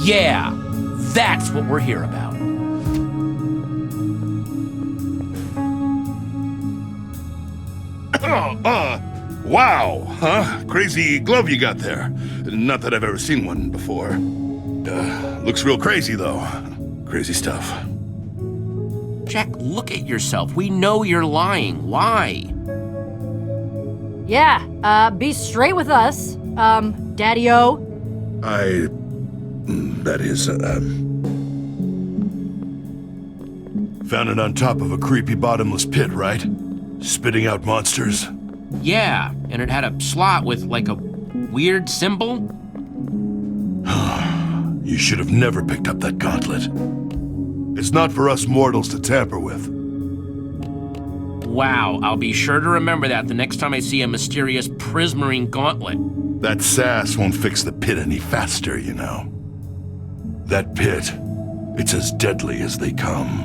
Yeah, that's what we're here about. Wow, huh? Crazy glove you got there. Not that I've ever seen one before. Looks real crazy, though. Crazy stuff. Jack, look at yourself. We know you're lying. Why? Yeah, be straight with us, Daddy-O. That is, found it on top of a creepy bottomless pit, right? Spitting out monsters? Yeah, and it had a slot with, like, a weird symbol. You should have never picked up that gauntlet. It's not for us mortals to tamper with. Wow, I'll be sure to remember that the next time I see a mysterious prismarine gauntlet. That sass won't fix the pit any faster, you know. That pit, it's as deadly as they come.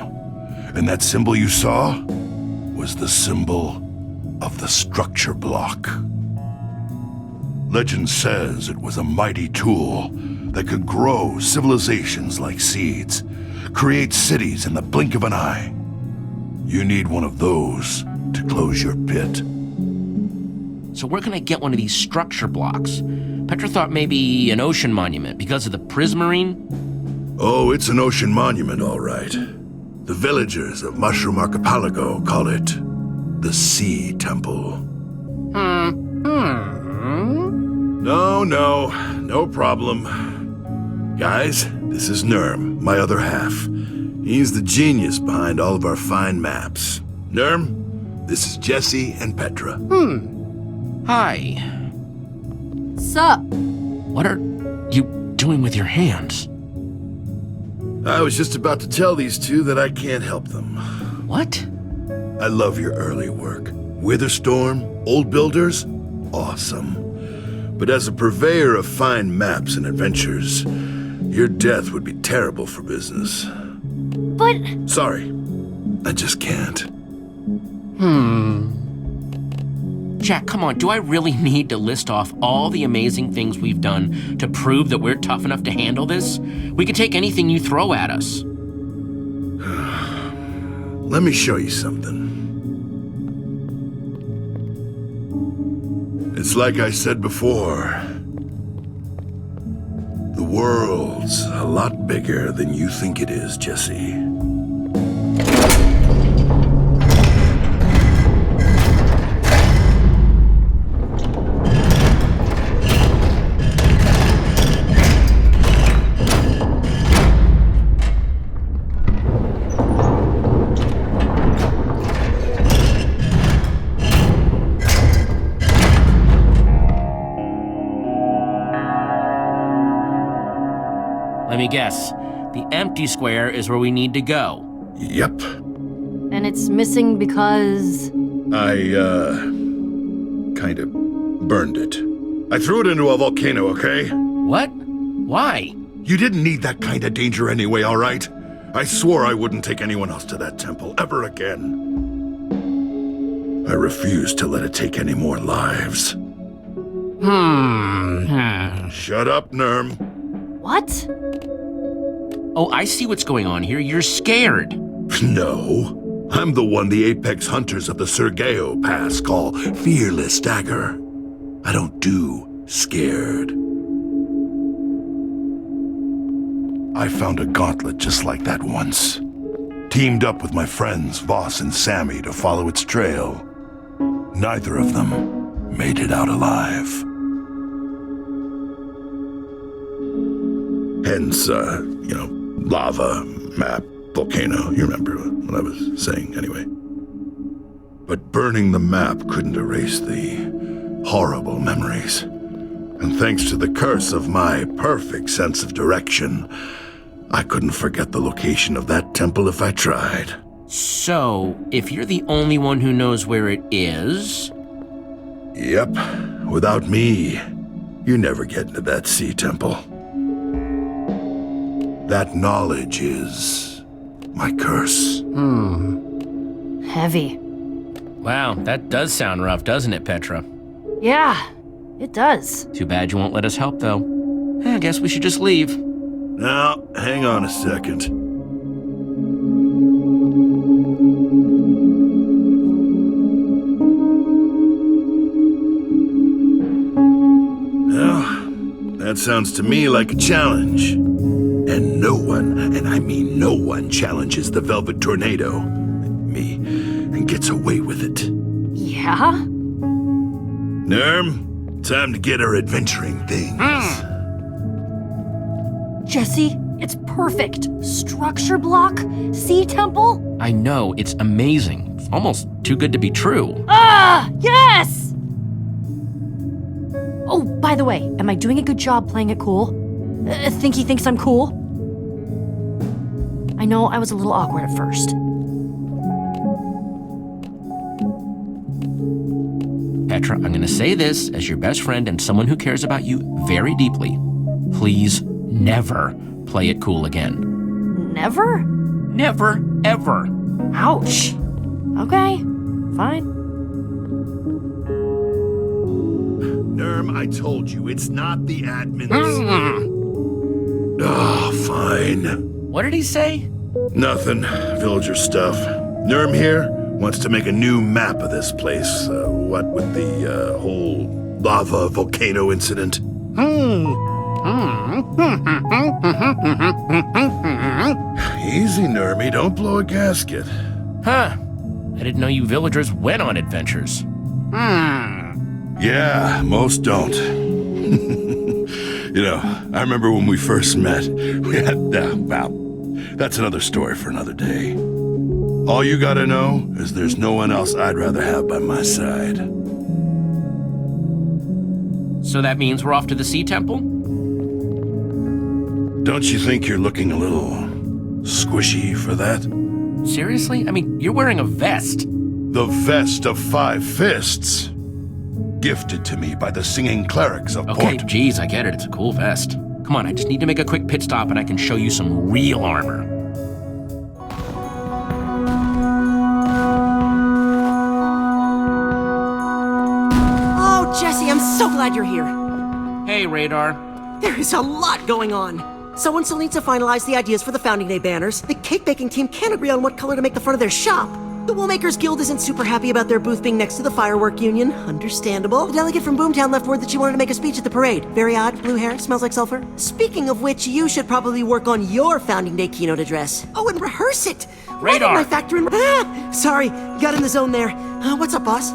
And that symbol you saw was the symbol of the structure block. Legend says it was a mighty tool that could grow civilizations like seeds, create cities in the blink of an eye. You need one of those to close your pit. So where can I get one of these structure blocks? Petra thought maybe an ocean monument because of the prismarine. Oh, it's an ocean monument, all right. The villagers of Mushroom Archipelago call it the Sea Temple. No problem. Guys, this is Nurm, my other half. He's the genius behind all of our fine maps. Nurm, this is Jesse and Petra. Hi. Sup? What are you doing with your hands? I was just about to tell these two that I can't help them. What? I love your early work. Witherstorm, Old Builders, awesome. But as a purveyor of fine maps and adventures, your death would be terrible for business. But... Sorry, I just can't. Jack, come on, do I really need to list off all the amazing things we've done to prove that we're tough enough to handle this? We can take anything you throw at us. Let me show you something. It's like I said before. The world's a lot bigger than you think it is, Jesse. Let me guess. The empty square is where we need to go. Yep. And it's missing because... I, kind of burned it. I threw it into a volcano, okay? What? Why? You didn't need that kind of danger anyway, all right? I swore I wouldn't take anyone else to that temple ever again. I refused to let it take any more lives. Shut up, Nurm. What? Oh, I see what's going on here. You're scared. No. I'm the one the apex hunters of the Sergeo Pass call Fearless Dagger. I don't do scared. I found a gauntlet just like that once. Teamed up with my friends Voss and Sammy to follow its trail. Neither of them made it out alive. Hence, lava, map, volcano. You remember what I was saying anyway. But burning the map couldn't erase the horrible memories. And thanks to the curse of my perfect sense of direction, I couldn't forget the location of that temple if I tried. So, if you're the only one who knows where it is... Yep. Without me, you never get into that sea temple. That knowledge is my curse. Heavy. Wow, that does sound rough, doesn't it, Petra? Yeah, it does. Too bad you won't let us help, though. I guess we should just leave. Now, hang on a second. Well, that sounds to me like a challenge. And no one, and I mean no one, challenges the Velvet Tornado, me, and gets away with it. Yeah? Nurm, time to get our adventuring things. Jesse, it's perfect. Structure block, sea temple. I know, it's amazing. It's almost too good to be true. Ah, yes! Oh, by the way, am I doing a good job playing it cool? Think he thinks I'm cool? I know I was a little awkward at first. Petra, I'm gonna say this as your best friend and someone who cares about you very deeply. Please never play it cool again. Never? Never, ever. Ouch. Okay, fine. Nurm, I told you, it's not the admins. Fine. What did he say? Nothing. Villager stuff. Nurm here wants to make a new map of this place. What with the whole lava volcano incident. Easy, Nurmy. Don't blow a gasket. Huh. I didn't know you villagers went on adventures. Yeah, most don't. I remember when we first met, we had, that's another story for another day. All you gotta know is there's no one else I'd rather have by my side. So that means we're off to the sea temple? Don't you think you're looking a little squishy for that? Seriously? I mean, you're wearing a vest. The vest of 5 fists. gifted to me by the singing clerics of Okay, Port. geez, I get it. It's a cool vest. Come on, I just need to make a quick pit stop and I can show you some real armor. Oh, Jesse, I'm so glad you're here. Hey, Radar. There is a lot going on. Someone still needs to finalize the ideas for the Founding Day banners. The cake baking team can't agree on what color to make the front of their shop. The Woolmakers Guild isn't super happy about their booth being next to the Firework Union. Understandable. The delegate from Boomtown left word that she wanted to make a speech at the parade. Very odd. Blue hair. Smells like sulfur. Speaking of which, you should probably work on your Founding Day keynote address. Oh, and rehearse it. Right in my factor in... Sorry. Got in the zone there. What's up, boss?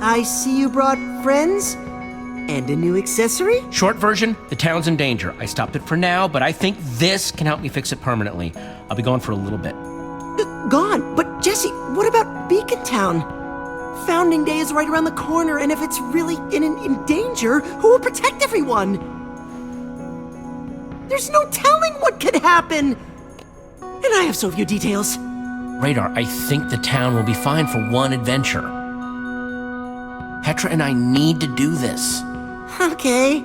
I see you brought friends? And a new accessory? Short version, the town's in danger. I stopped it for now, but I think this can help me fix it permanently. I'll be gone for a little bit. Gone? But Jesse, what about Beacontown? Founding Day is right around the corner, and if it's really in danger, who will protect everyone? There's no telling what could happen! And I have so few details. Radar, I think the town will be fine for one adventure. Petra and I need to do this. Okay,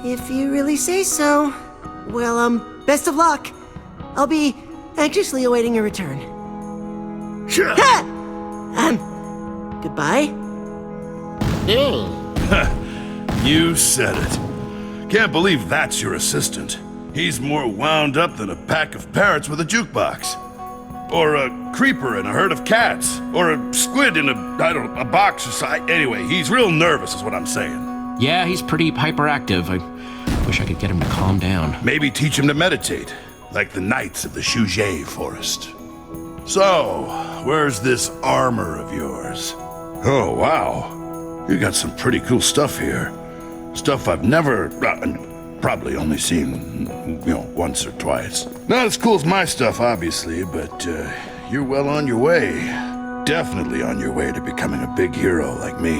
if you really say so. Well, best of luck. I'll be anxiously awaiting your return. Sure. Goodbye. You said it. Can't believe that's your assistant. He's more wound up than a pack of parrots with a jukebox. Or a creeper in a herd of cats. Or a squid in a box or something. Anyway, he's real nervous is what I'm saying. Yeah, he's pretty hyperactive. I wish I could get him to calm down. Maybe teach him to meditate, like the knights of the Shujay forest. So, where's this armor of yours? Oh, wow. You got some pretty cool stuff here. Stuff I've never, probably only seen, once or twice. Not as cool as my stuff, obviously, but you're well on your way. Definitely on your way to becoming a big hero like me.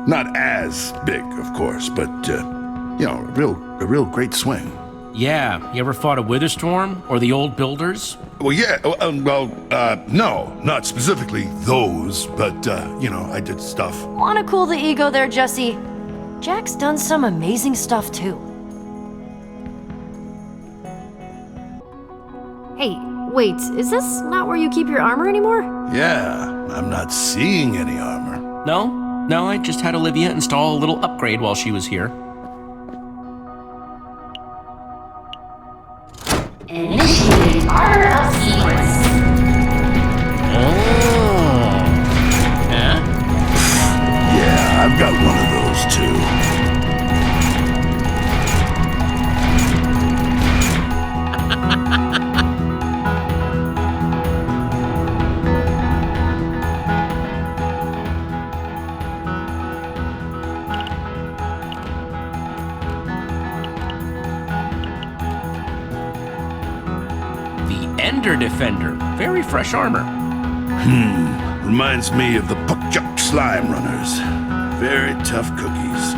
Not as big, of course, but, a real great swing. Yeah, you ever fought a Witherstorm or the Old Builders? Well, yeah, no, not specifically those, but, I did stuff. Wanna cool the ego there, Jesse? Jack's done some amazing stuff, too. Hey, wait, is this not where you keep your armor anymore? Yeah, I'm not seeing any armor. No, I just had Olivia install a little upgrade while she was here. Initiating armor sequence. Yeah, I've got one of those too. Ender Defender. Very fresh armor. Reminds me of the Puckchuck Slime Runners. Very tough cookies.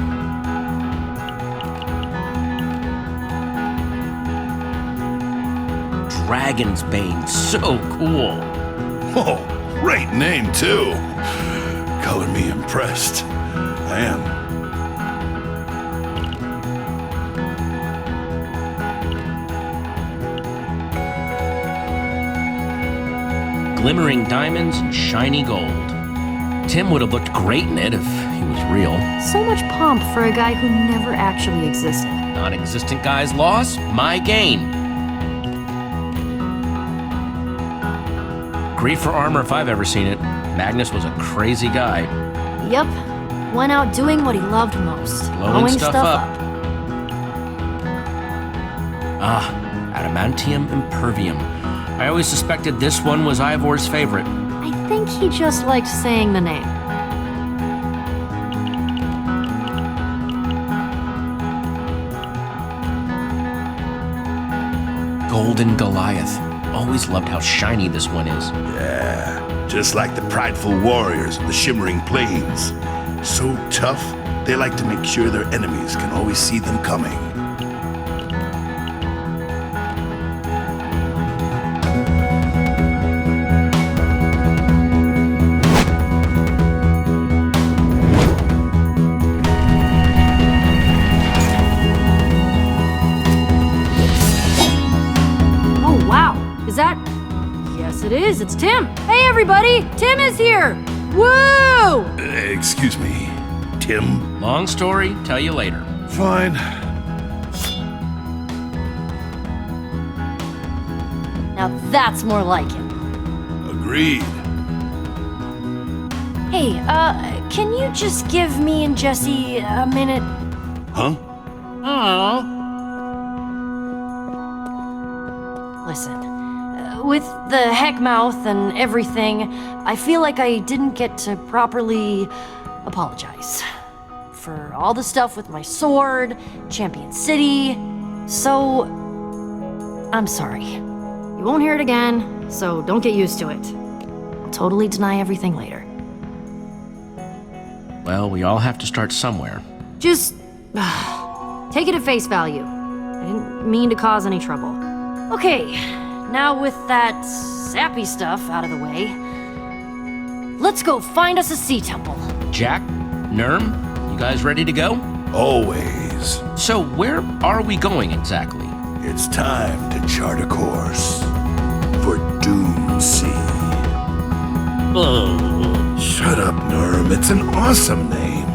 Dragon's Bane. So cool. Oh, great name, too. Color me impressed. I am. Glimmering diamonds and shiny gold. Tim would have looked great in it if he was real. So much pomp for a guy who never actually existed. Non-existent guy's loss, my gain. Grief for armor if I've ever seen it. Magnus was a crazy guy. Yep. Went out doing what he loved most. Blowing stuff up. Adamantium Impervium. I always suspected this one was Ivor's favorite. I think he just liked saying the name. Golden Goliath. Always loved how shiny this one is. Yeah, just like the prideful warriors of the Shimmering Plains. So tough, they like to make sure their enemies can always see them coming. it is. It's Tim. Hey, everybody! Tim is here! Woo! Excuse me, Tim? Long story, tell you later. Fine. Now that's more like it. Agreed. Hey, can you just give me and Jesse a minute? Huh? Aww. Listen, with the heck mouth and everything, I feel like I didn't get to properly apologize. For all the stuff with my sword, Champion City, so I'm sorry. You won't hear it again, so don't get used to it. I'll totally deny everything later. Well, we all have to start somewhere. Just take it at face value. I didn't mean to cause any trouble. Okay, now with that sappy stuff out of the way, let's go find us a sea temple. Jack, Nurm, you guys ready to go? Always. So where are we going exactly? It's time to chart a course for Doom Sea. Shut up, Nurm. It's an awesome name.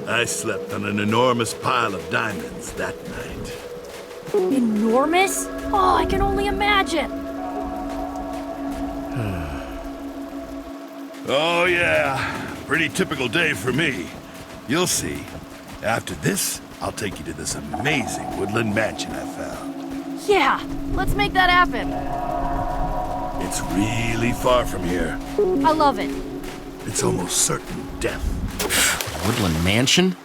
I slept on an enormous pile of diamonds that night. Enormous? Oh, I can only imagine. Oh, yeah. Pretty typical day for me. You'll see. After this, I'll take you to this amazing woodland mansion I found. Yeah, let's make that happen. It's really far from here. I love it. It's almost certain death. Woodland mansion?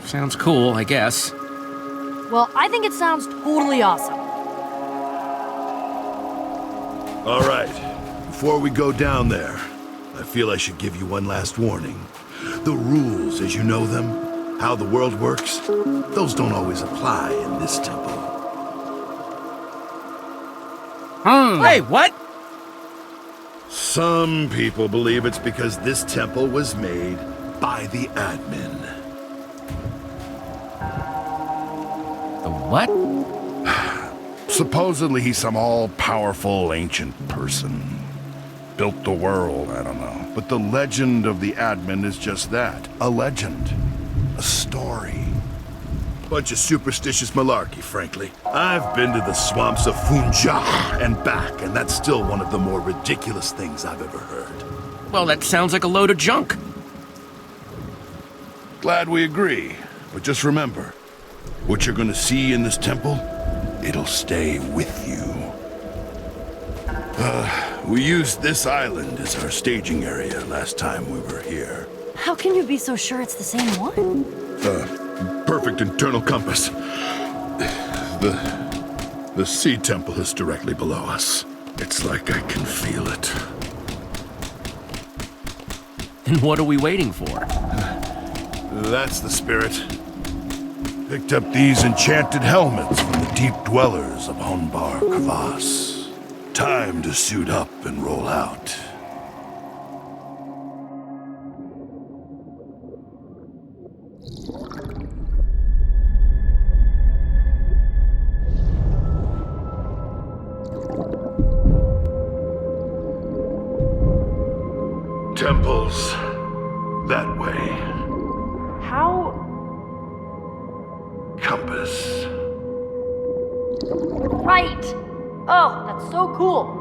Sounds cool, I guess. Well, I think it sounds totally awesome. All right. Before we go down there, I feel I should give you one last warning. The rules as you know them, how the world works, those don't always apply in this temple. Hey, what? Some people believe it's because this temple was made by the admin. The what? Supposedly he's some all-powerful ancient person. Built the world, I don't know. But the legend of the admin is just that. A legend. A story. Bunch of superstitious malarkey, frankly. I've been to the swamps of Funja and back, and that's still one of the more ridiculous things I've ever heard. Well, that sounds like a load of junk. Glad we agree. But just remember, what you're gonna see in this temple, it'll stay with you. We used this island as our staging area last time we were here. How can you be so sure it's the same one? Perfect internal compass. The sea temple is directly below us. It's like I can feel it. And what are we waiting for? That's the spirit. Picked up these enchanted helmets from the deep dwellers of Honbar Voss. Time to suit up and roll out. Temples that way. How? Compass. Right! Oh, that's so cool.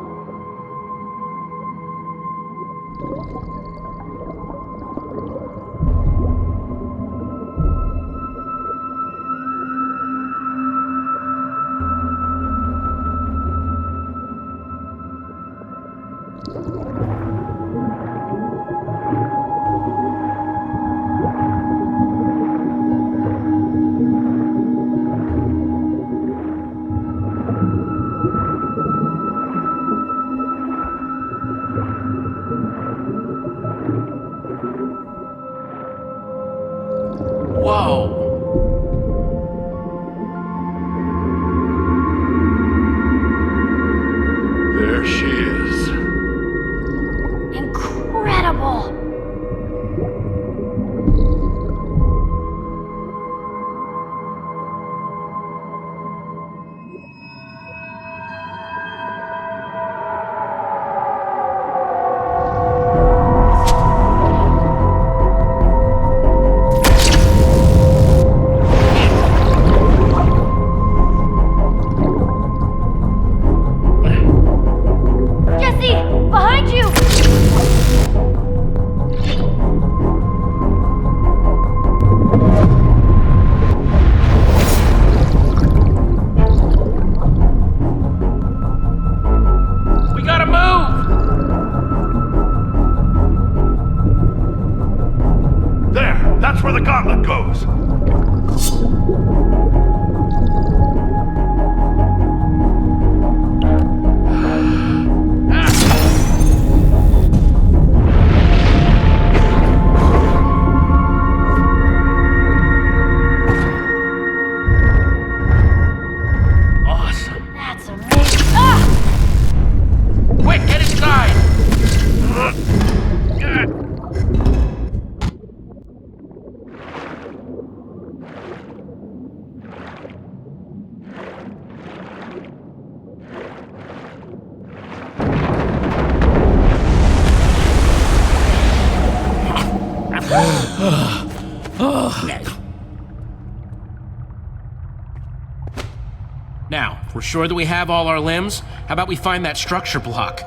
Now, if we're sure that we have all our limbs, how about we find that structure block?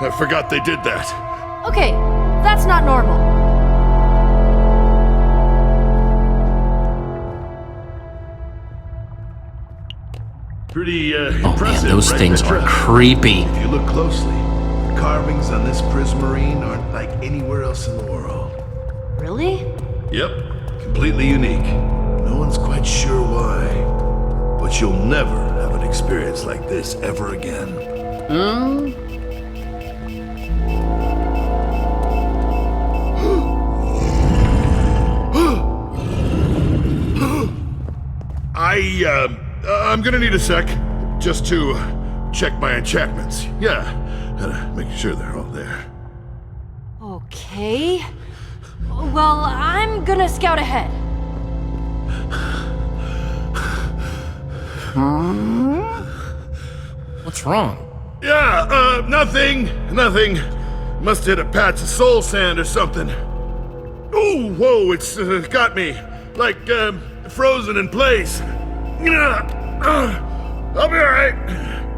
I forgot they did that. Okay, that's not normal. Pretty Oh impressive, man, those right, things Petra? are creepy. If you look closely, the carvings on this prismarine aren't like anywhere else in the world. Really? Yep, completely unique. No one's quite sure why, but you'll never have an experience like this ever again. I'm gonna need a sec, just to check my enchantments. Yeah, gotta make sure they're all there. Okay. Well, I'm gonna scout ahead. What's wrong? Yeah, nothing. Must hit a patch of soul sand or something. Oh, whoa, it's got me. Like, frozen in place. I'll be alright.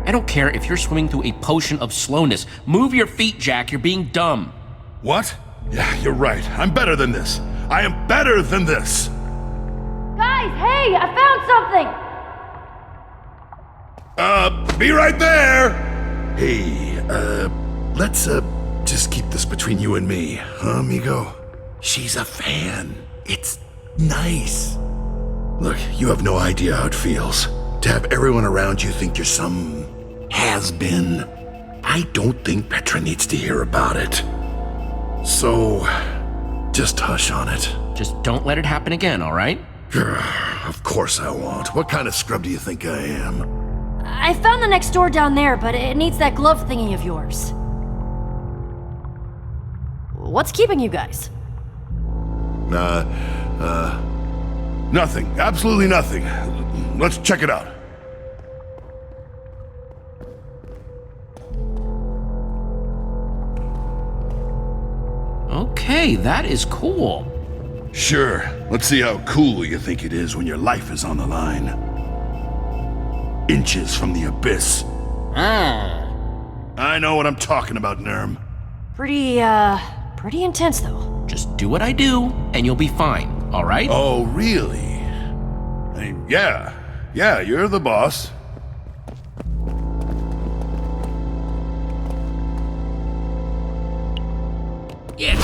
I don't care if you're swimming through a potion of slowness. Move your feet, Jack. You're being dumb. What? Yeah, you're right. I'm better than this. I am better than this. Guys, hey, I found something! Be right there! Hey, let's, just keep this between you and me, huh, amigo? She's a fan. It's nice. Look, you have no idea how it feels to have everyone around you think you're some has-been. I don't think Petra needs to hear about it. So, just hush on it. Just don't let it happen again, all right? Of course I won't. What kind of scrub do you think I am? I found the next door down there, but it needs that glove thingy of yours. What's keeping you guys? Nothing. Absolutely nothing. Let's check it out. Okay, that is cool. Sure. Let's see how cool you think it is when your life is on the line. Inches from the abyss. I know what I'm talking about, Nurm. Pretty intense, though. Just do what I do, and you'll be fine, all right? Oh, really? I mean, yeah, you're the boss. Yeah.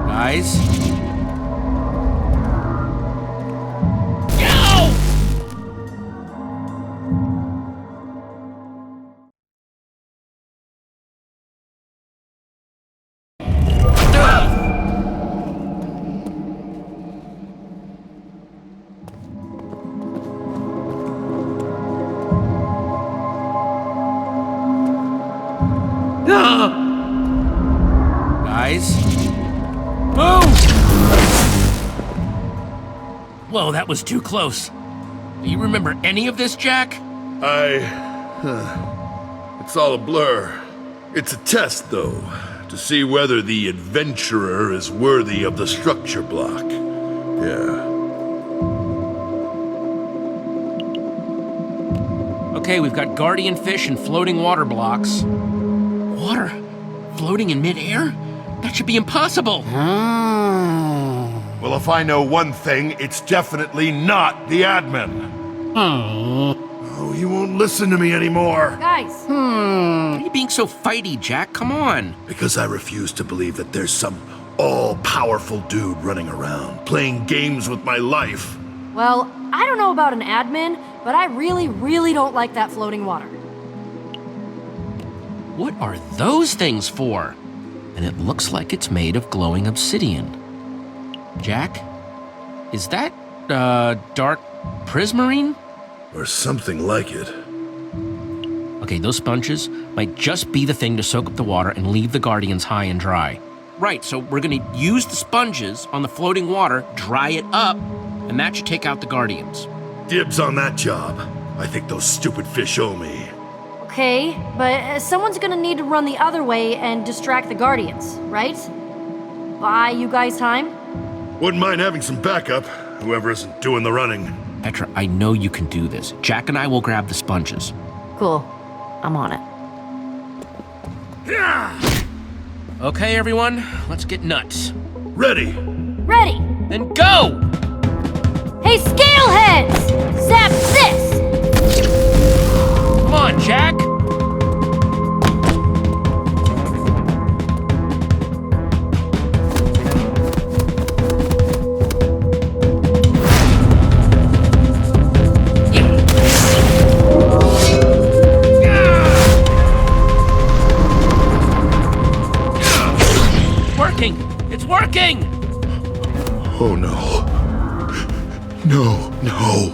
Guys? Guys? Move! Whoa, that was too close. Do you remember any of this, Jack? It's all a blur. It's a test, though, to see whether the adventurer is worthy of the structure block. Yeah. Okay, we've got guardian fish and floating water blocks. Water? Floating in midair? That should be impossible. Well, if I know one thing, it's definitely not the admin. Oh, you won't listen to me anymore. Guys! Why are you being so fighty, Jack? Come on. Because I refuse to believe that there's some all-powerful dude running around, playing games with my life. Well, I don't know about an admin, but I really don't like that floating water. What are those things for? And it looks like it's made of glowing obsidian. Jack, Is that, dark prismarine? Or something like it. Okay, those sponges might just be the thing to soak up the water and leave the Guardians high and dry. Right, so we're gonna use the sponges on the floating water, dry it up, and that should take out the Guardians. Dibs on that job. I think those stupid fish owe me. Okay, but someone's gonna need to run the other way and distract the Guardians, right? Buy you guys time? Wouldn't mind having some backup, whoever isn't doing the running. Petra, I know you can do this. Jack and I will grab the sponges. Cool. I'm on it. Yeah! Okay, everyone, let's get nuts. Ready! Ready! Then go! Hey, Scaleheads! Zap this! Come on, Jack! It's working! Oh no. No, no.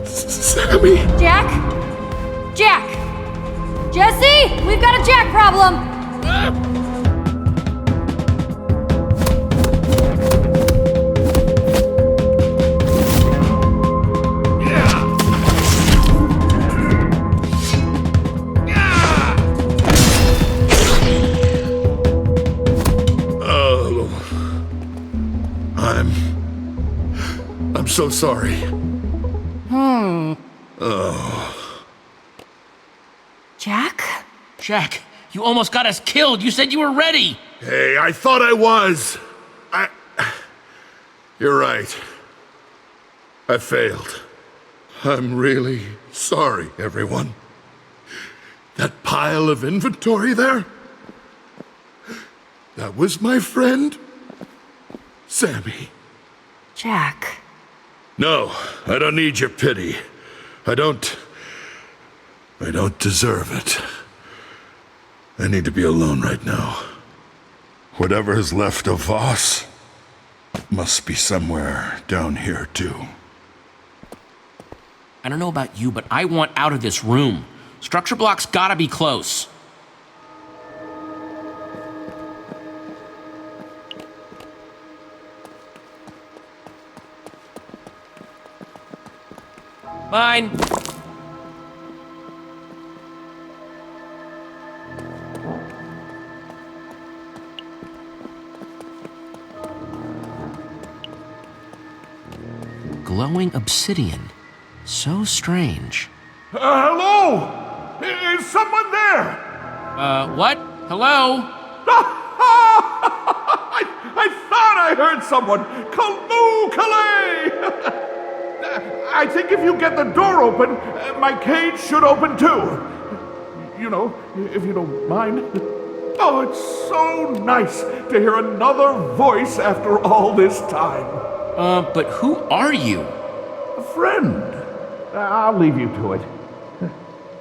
Sammy! Jack? Jack! Jesse! We've got a Jack problem! I'm so sorry. Jack? Jack, you almost got us killed. You said you were ready. Hey, I thought I was. You're right. I failed. I'm really sorry, everyone. That pile of inventory there? That was my friend, Sammy. Jack. No, I don't need your pity. I don't deserve it. I need to be alone right now. Whatever is left of Voss must be somewhere down here, too. I don't know about you, but I want out of this room. Structure block's gotta be close. Mine. Glowing obsidian. So strange. Hello? Is someone there? What? Hello? I thought I heard someone. Kaloo Kalay! I think if you get the door open, my cage should open too. You know, if you don't mind. Oh, it's so nice to hear another voice after all this time. But who are you? A friend. I'll leave you to it.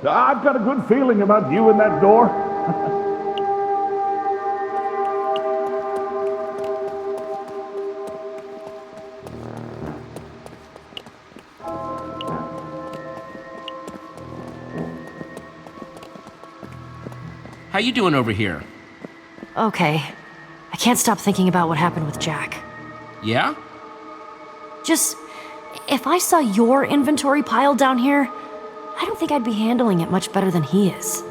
I've got a good feeling about you and that door. How you doing over here? Okay. I can't stop thinking about what happened with Jack. Yeah? Just, if I saw your inventory pile down here, I don't think I'd be handling it much better than he is.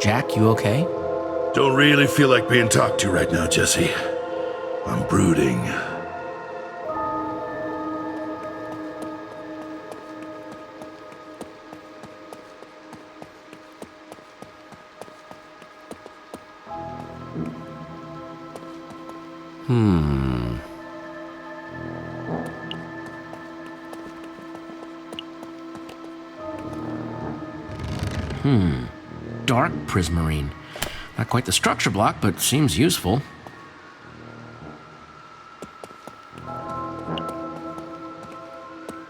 Jack, you okay? Don't really feel like being talked to right now, Jesse. I'm brooding. Dark prismarine. Not quite the structure block, but seems useful.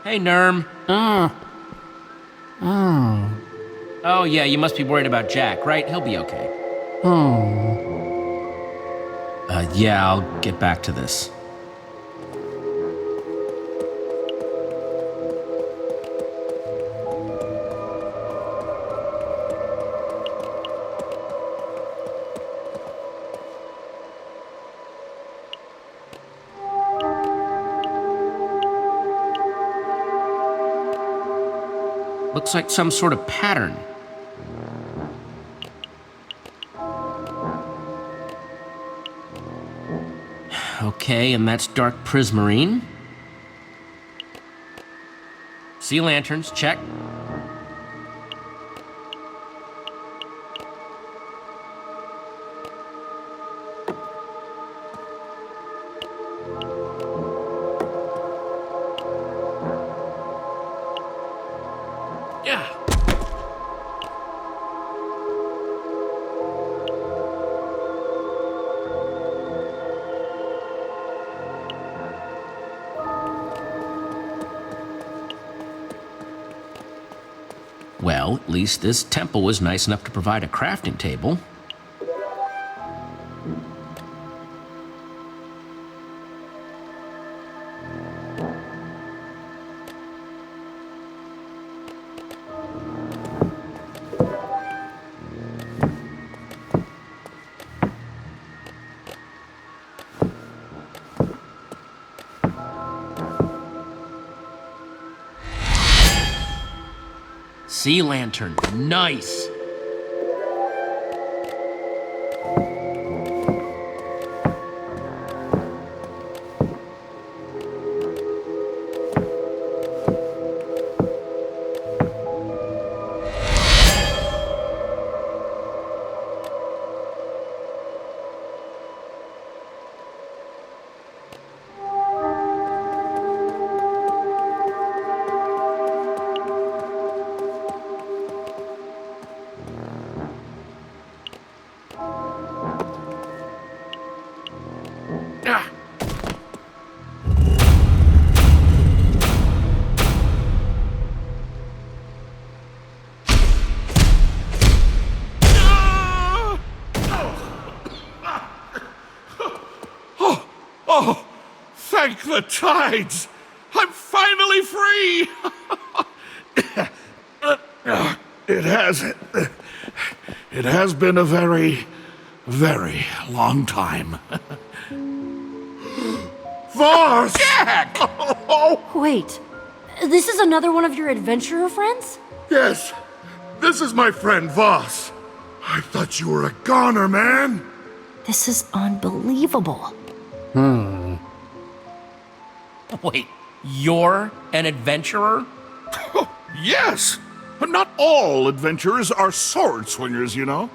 Hey, Nurm. Oh, yeah, you must be worried about Jack, right? He'll be okay. Yeah, I'll get back to this. Looks like some sort of pattern. Okay, and that's dark prismarine. Sea lanterns, check. Yeah. Well, at least this temple was nice enough to provide a crafting table. Sea lantern, nice. Oh, thank the tides! I'm finally free! It has been a very, very long time. Voss! Jack! Wait, this is another one of your adventurer friends? Yes, this is my friend Voss. I thought you were a goner, man. This is unbelievable. Wait, you're an adventurer? Yes! But not all adventurers are sword swingers, you know.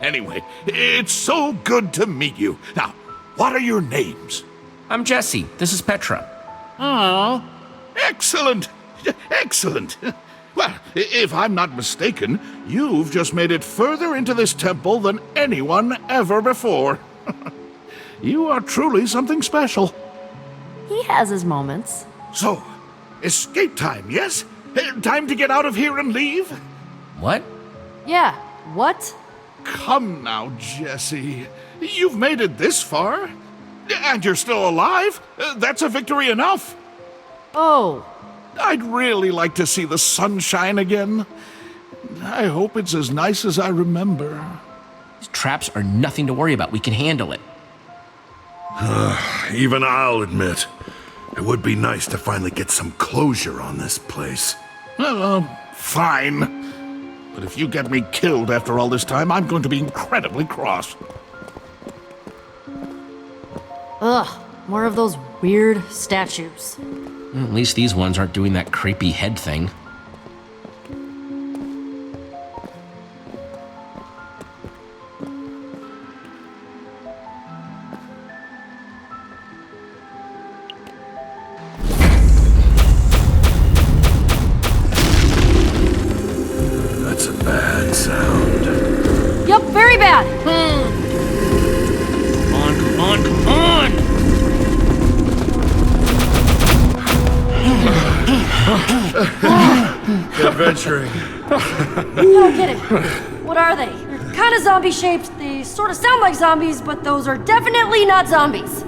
Anyway, it's so good to meet you. Now, what are your names? I'm Jesse. This is Petra. Oh, excellent! Excellent! Well, if I'm not mistaken, you've just made it further into this temple than anyone ever before. You are truly something special. He has his moments. So, escape time, yes? Time to get out of here and leave? What? Yeah, what? Come now, Jesse. You've made it this far. And you're still alive. That's a victory enough. Oh. I'd really like to see the sunshine again. I hope it's as nice as I remember. These traps are nothing to worry about. We can handle it. Even I'll admit, it would be nice to finally get some closure on this place. Fine. But if you get me killed after all this time, I'm going to be incredibly cross. Ugh, more of those weird statues. At least these ones aren't doing that creepy head thing. That's a bad sound. Yup, very bad. Come on, come on! Adventuring. I don't get it. What are they? They're kind of zombie-shaped. They sort of sound like zombies, but those are definitely not zombies.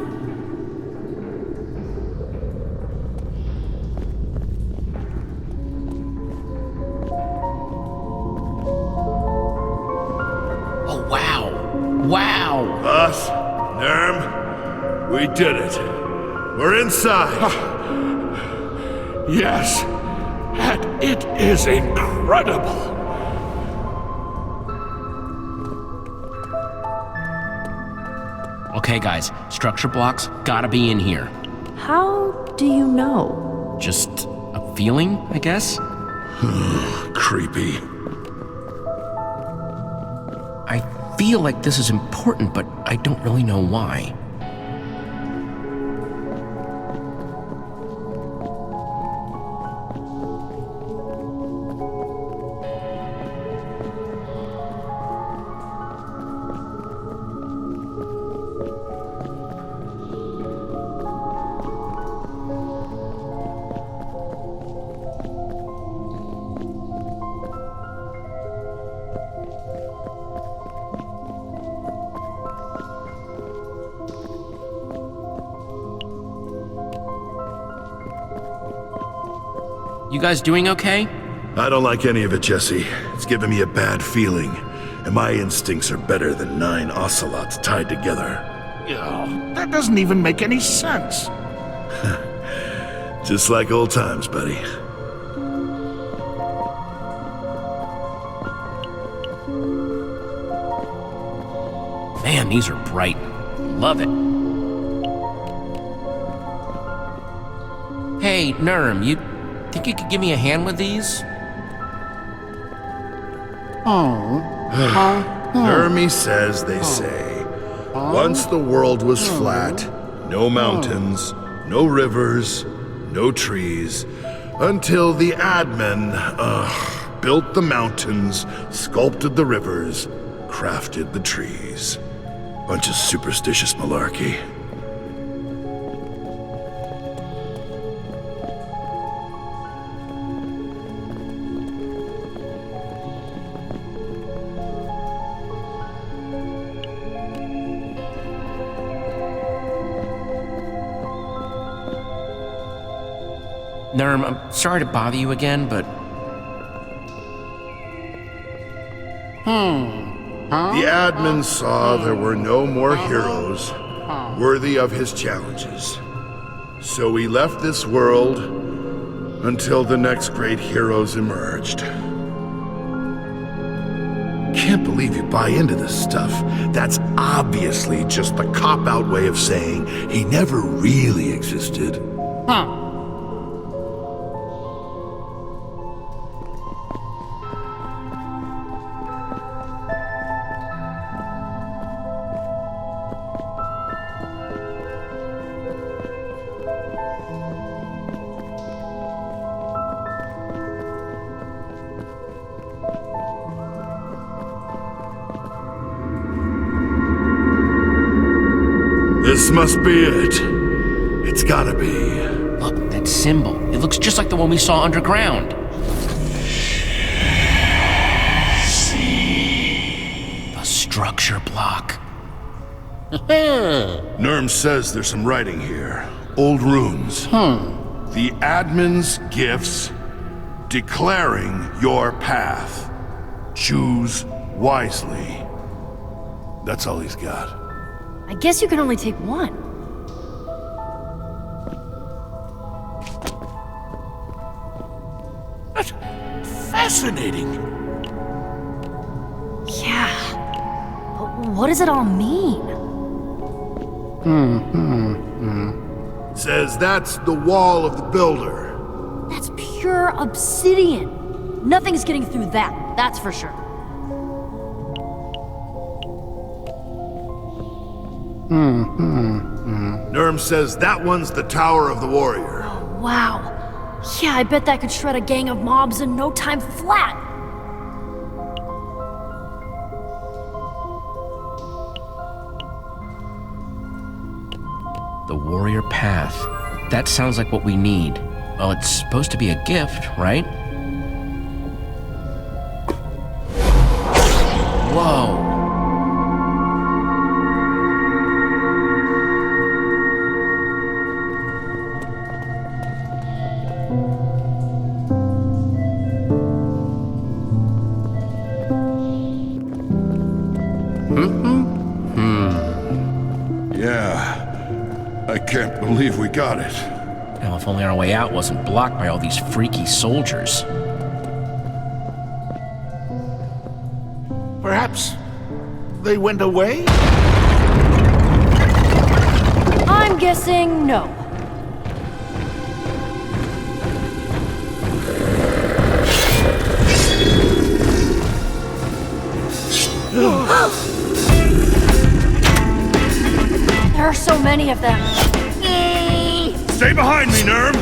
Oh, wow. Wow. Us, Nurm, we did it. We're inside. Yes, and it is incredible. Okay, guys, structure blocks gotta be in here. How do you know? Just a feeling, I guess? Creepy. I feel like this is important, but I don't really know why. You guys doing okay? I don't like any of it, Jesse. It's giving me a bad feeling. And my instincts are better than 9 ocelots tied together. Oh, that doesn't even make any sense. Just like old times, buddy. Man, these are bright. Love it. Hey, Nurm, you think you could give me a hand with these? Nurmy says they say, once the world was flat, no mountains, no rivers, no trees, until the admin, built the mountains, sculpted the rivers, crafted the trees. Bunch of superstitious malarkey. Nurm, I'm sorry to bother you again, but... The admin saw there were no more heroes worthy of his challenges. So he left this world until the next great heroes emerged. Can't believe you buy into this stuff. That's obviously just the cop-out way of saying he never really existed. This must be it. It's gotta be. Look, that symbol. It looks just like the one we saw underground. The structure block. Nurm says there's some writing here. Old runes. The admin's gifts declaring your path. Choose wisely. That's all he's got. I guess you can only take one. That's fascinating. Yeah. But what does it all mean? Says that's the wall of the builder. That's pure obsidian. Nothing's getting through that, that's for sure. Nurm says that one's the Tower of the Warrior. Oh, wow. Yeah, I bet that could shred a gang of mobs in no time flat. The warrior path. That sounds like what we need. Well, it's supposed to be a gift, right? Whoa. Yeah, I can't believe we got it. Now, if only our way out wasn't blocked by all these freaky soldiers. Perhaps they went away? I'm guessing no. There are so many of them. Stay behind me, Nurm!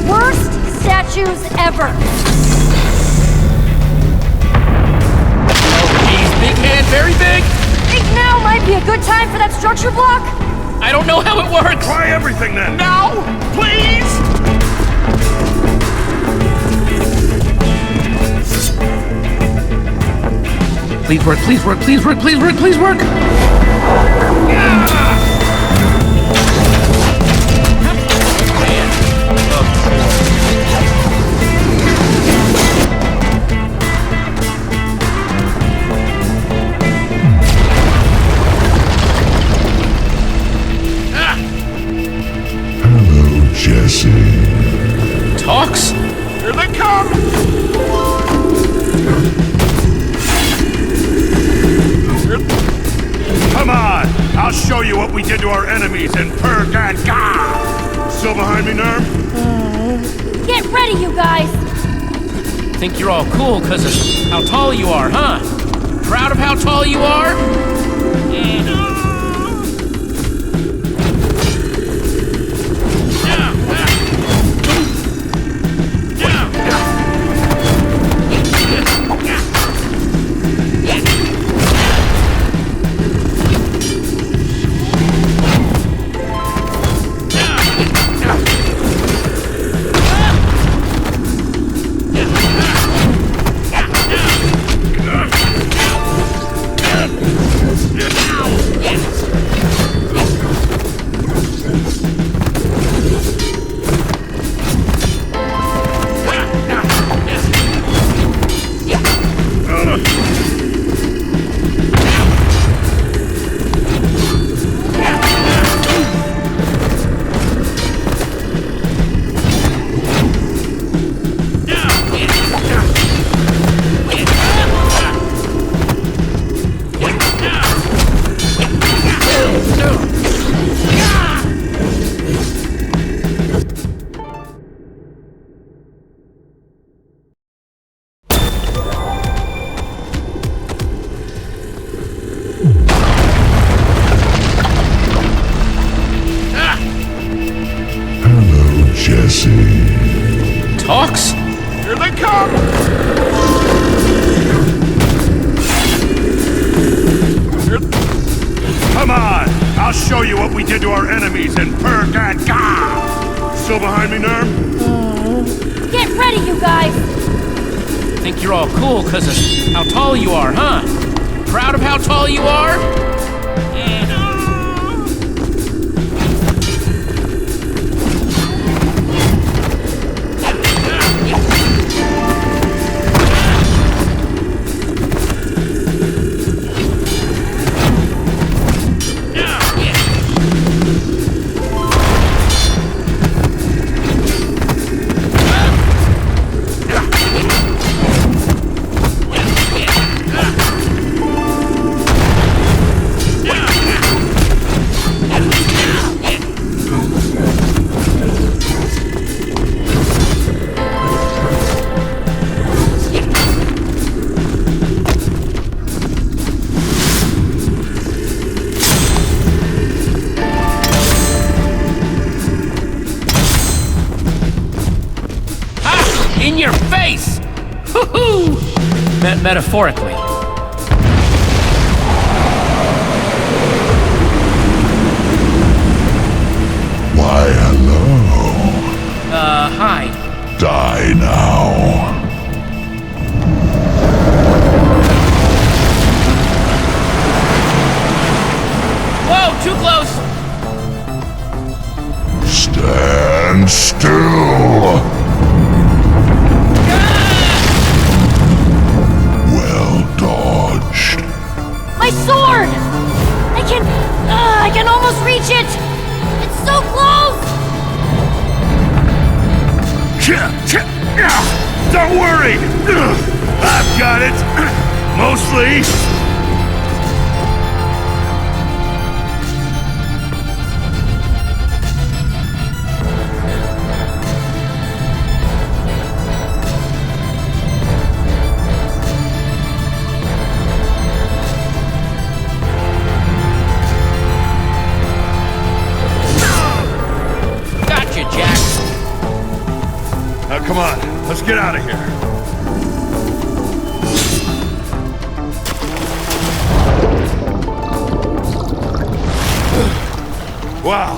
Worst statues ever. He's big head, very big. Think now might be a good time for that structure block? I don't know how it works. Try everything then! Now, please! Please work, please work, please work, please work, please work! Hello, Jesse. Talks? Here they come! Come on! I'll show you what we did to our enemies in Purgan-Ga! Still behind me, Nurm? Get ready, you guys! Think you're all cool because of how tall you are, huh? Proud of how tall you are? Jesse. Talks? Here they come! Come on! I'll show you what we did to our enemies in Purgan-Ga! Still behind me, Nurm? Get ready, you guys! Think you're all cool because of how tall you are, huh? Proud of how tall you are? In your face! Hoo-hoo! Metaphorically. Why, hello. Hi. Die now. Whoa, too close! Stand still. Well dodged. My sword! I can almost reach it! It's so close! Don't worry! I've got it! Mostly! Gotcha, Jack. Now come on, let's get out of here. Wow.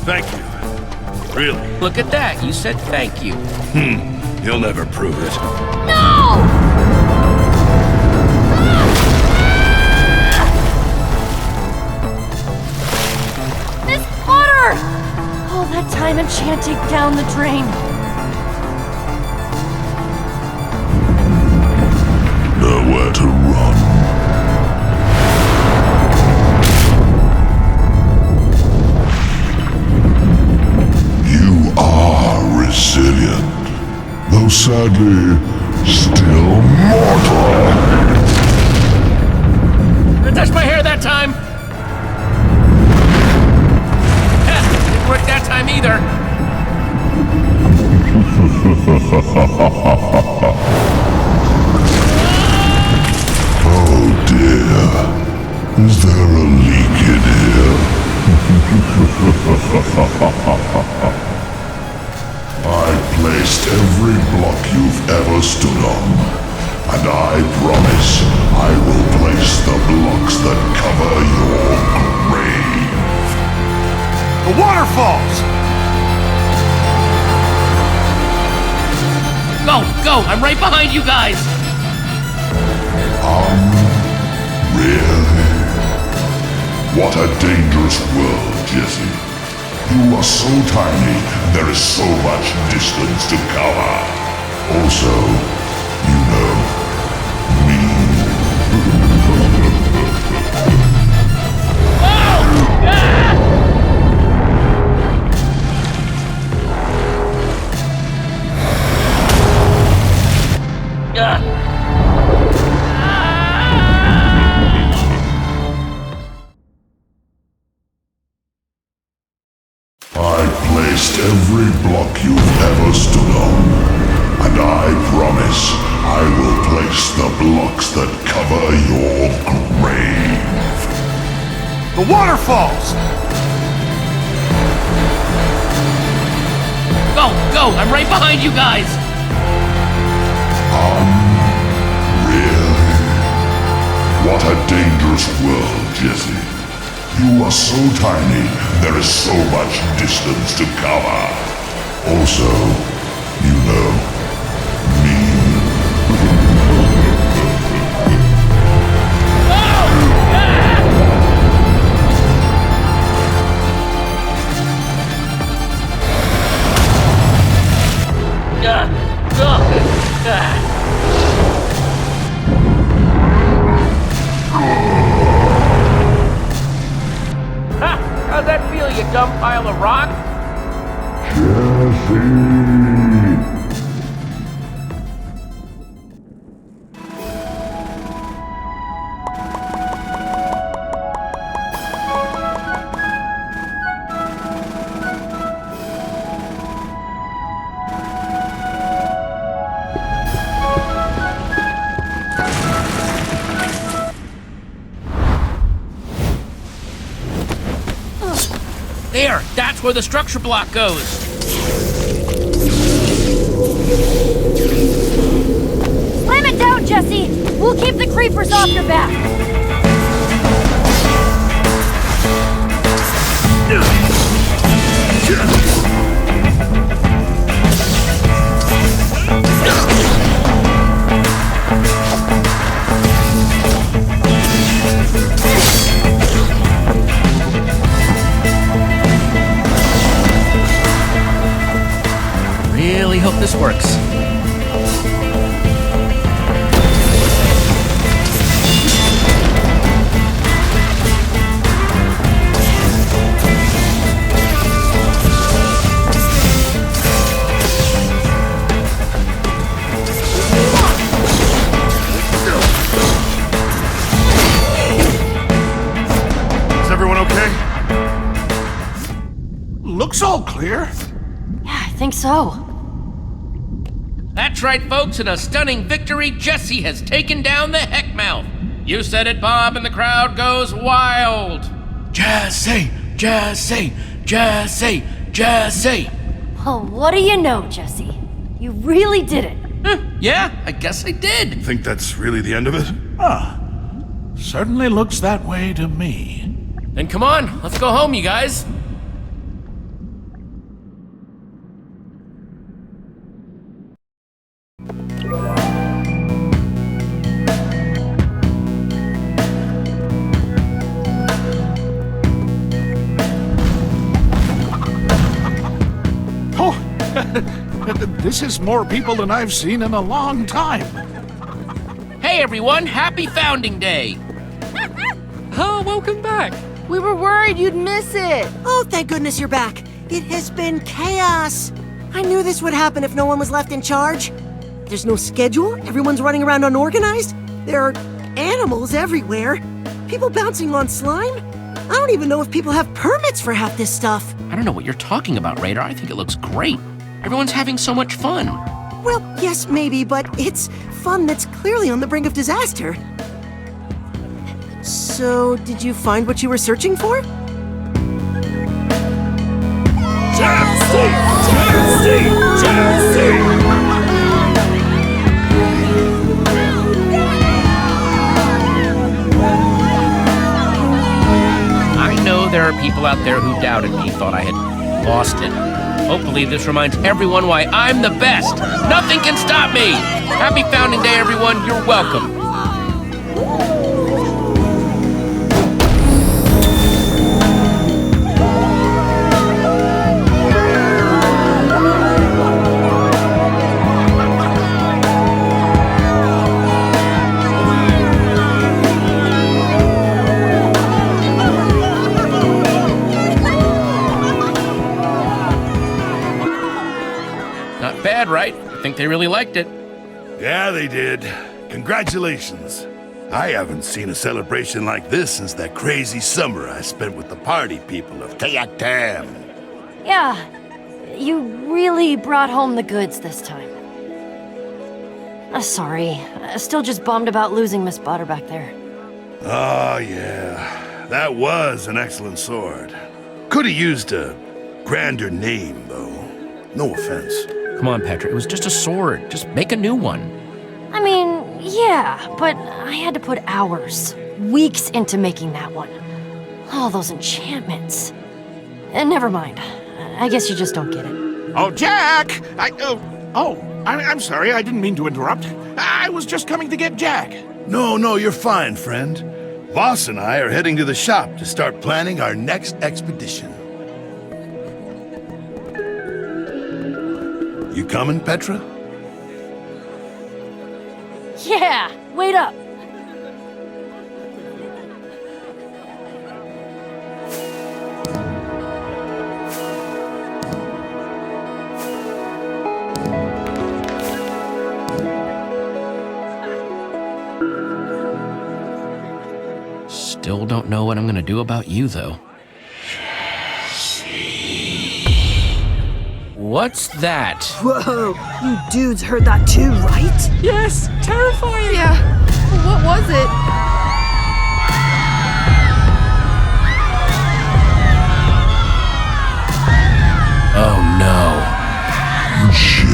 Thank you. Really. Look at that, you said thank you. You'll never prove it. No! This butter! All that time enchanting down the drain. Nowhere to run. You are resilient, though sadly still mortal. Didn't touch my hair that time. Didn't work that time either. Oh dear, is there a leak in here? I placed every block you've ever stood on, and I promise I will place the blocks that cover your grave. The waterfalls! Go! I'm right behind you guys! Really? What a dangerous world, Jesse. You are so tiny, and there is so much distance to cover. Also, you know, me. I placed every block you've ever stood on, and I promise I will place the blocks that cover your grave. The waterfalls! Go! I'm right behind you guys! Really? What a dangerous world, Jesse. You are so tiny, there is so much distance to cover. Also, you know, me. How's that feel, you dumb pile of rock? Jesse! There! That's where the structure block goes! off your back! Really hope this works. Is everyone okay? Looks all clear. Yeah, I think so. That's right, folks. In a stunning victory, Jesse has taken down the Heckmouth. You said it, Bob, and the crowd goes wild. Jesse, Jesse, Jesse, Jesse. Oh, what do you know, Jesse? You really did it. Yeah, I guess I did. Think that's really the end of it? Certainly looks that way to me. Then come on, let's go home, you guys. This is more people than I've seen in a long time. Hey everyone, happy Founding Day! Oh, welcome back. We were worried you'd miss it. Oh, thank goodness you're back. It has been chaos. I knew this would happen if no one was left in charge. There's no schedule, everyone's running around unorganized. There are animals everywhere. People bouncing on slime. I don't even know if people have permits for half this stuff. I don't know what you're talking about, Radar. I think it looks great. Everyone's having so much fun. Well, yes, maybe, but it's fun that's clearly on the brink of disaster. So, did you find what you were searching for? Jesse! Jesse! Jesse! I know there are people out there who doubted me, thought I had lost it. Hopefully this reminds everyone why I'm the best. Nothing can stop me. Happy Founding Day, everyone. You're welcome. Bad, right? I think they really liked it. Yeah, they did. Congratulations. I haven't seen a celebration like this since that crazy summer I spent with the party people of Telltale. Yeah, you really brought home the goods this time. Sorry, still just bummed about losing Miss Butter back there. Oh, yeah. That was an excellent sword. Could have used a grander name, though. No offense. Come on, Petra. It was just a sword. Just make a new one. I mean, yeah, but I had to put hours, weeks into making that one. All those enchantments. Never mind. I guess you just don't get it. Oh, Jack! I'm sorry. I didn't mean to interrupt. I was just coming to get Jack. No, you're fine, friend. Voss and I are heading to the shop to start planning our next expedition. You coming, Petra? Yeah, wait up. Still don't know what I'm gonna do about you, though. What's that? Whoa, you dudes heard that too, right? Yes, terrifying. Yeah, what was it? Oh no. Jesse.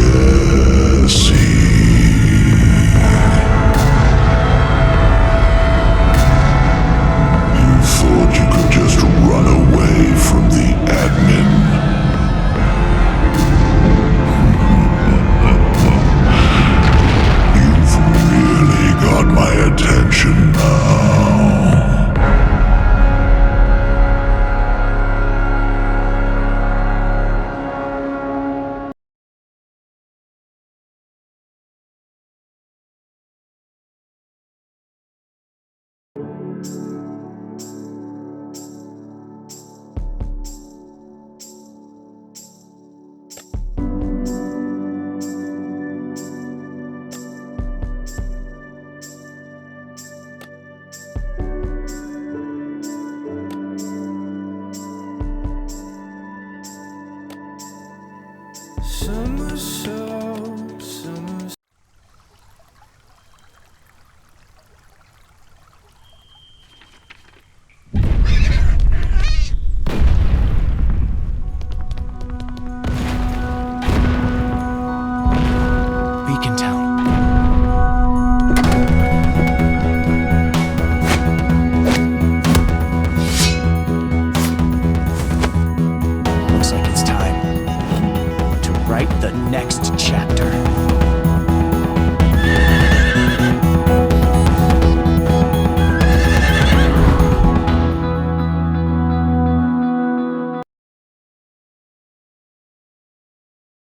write the next chapter.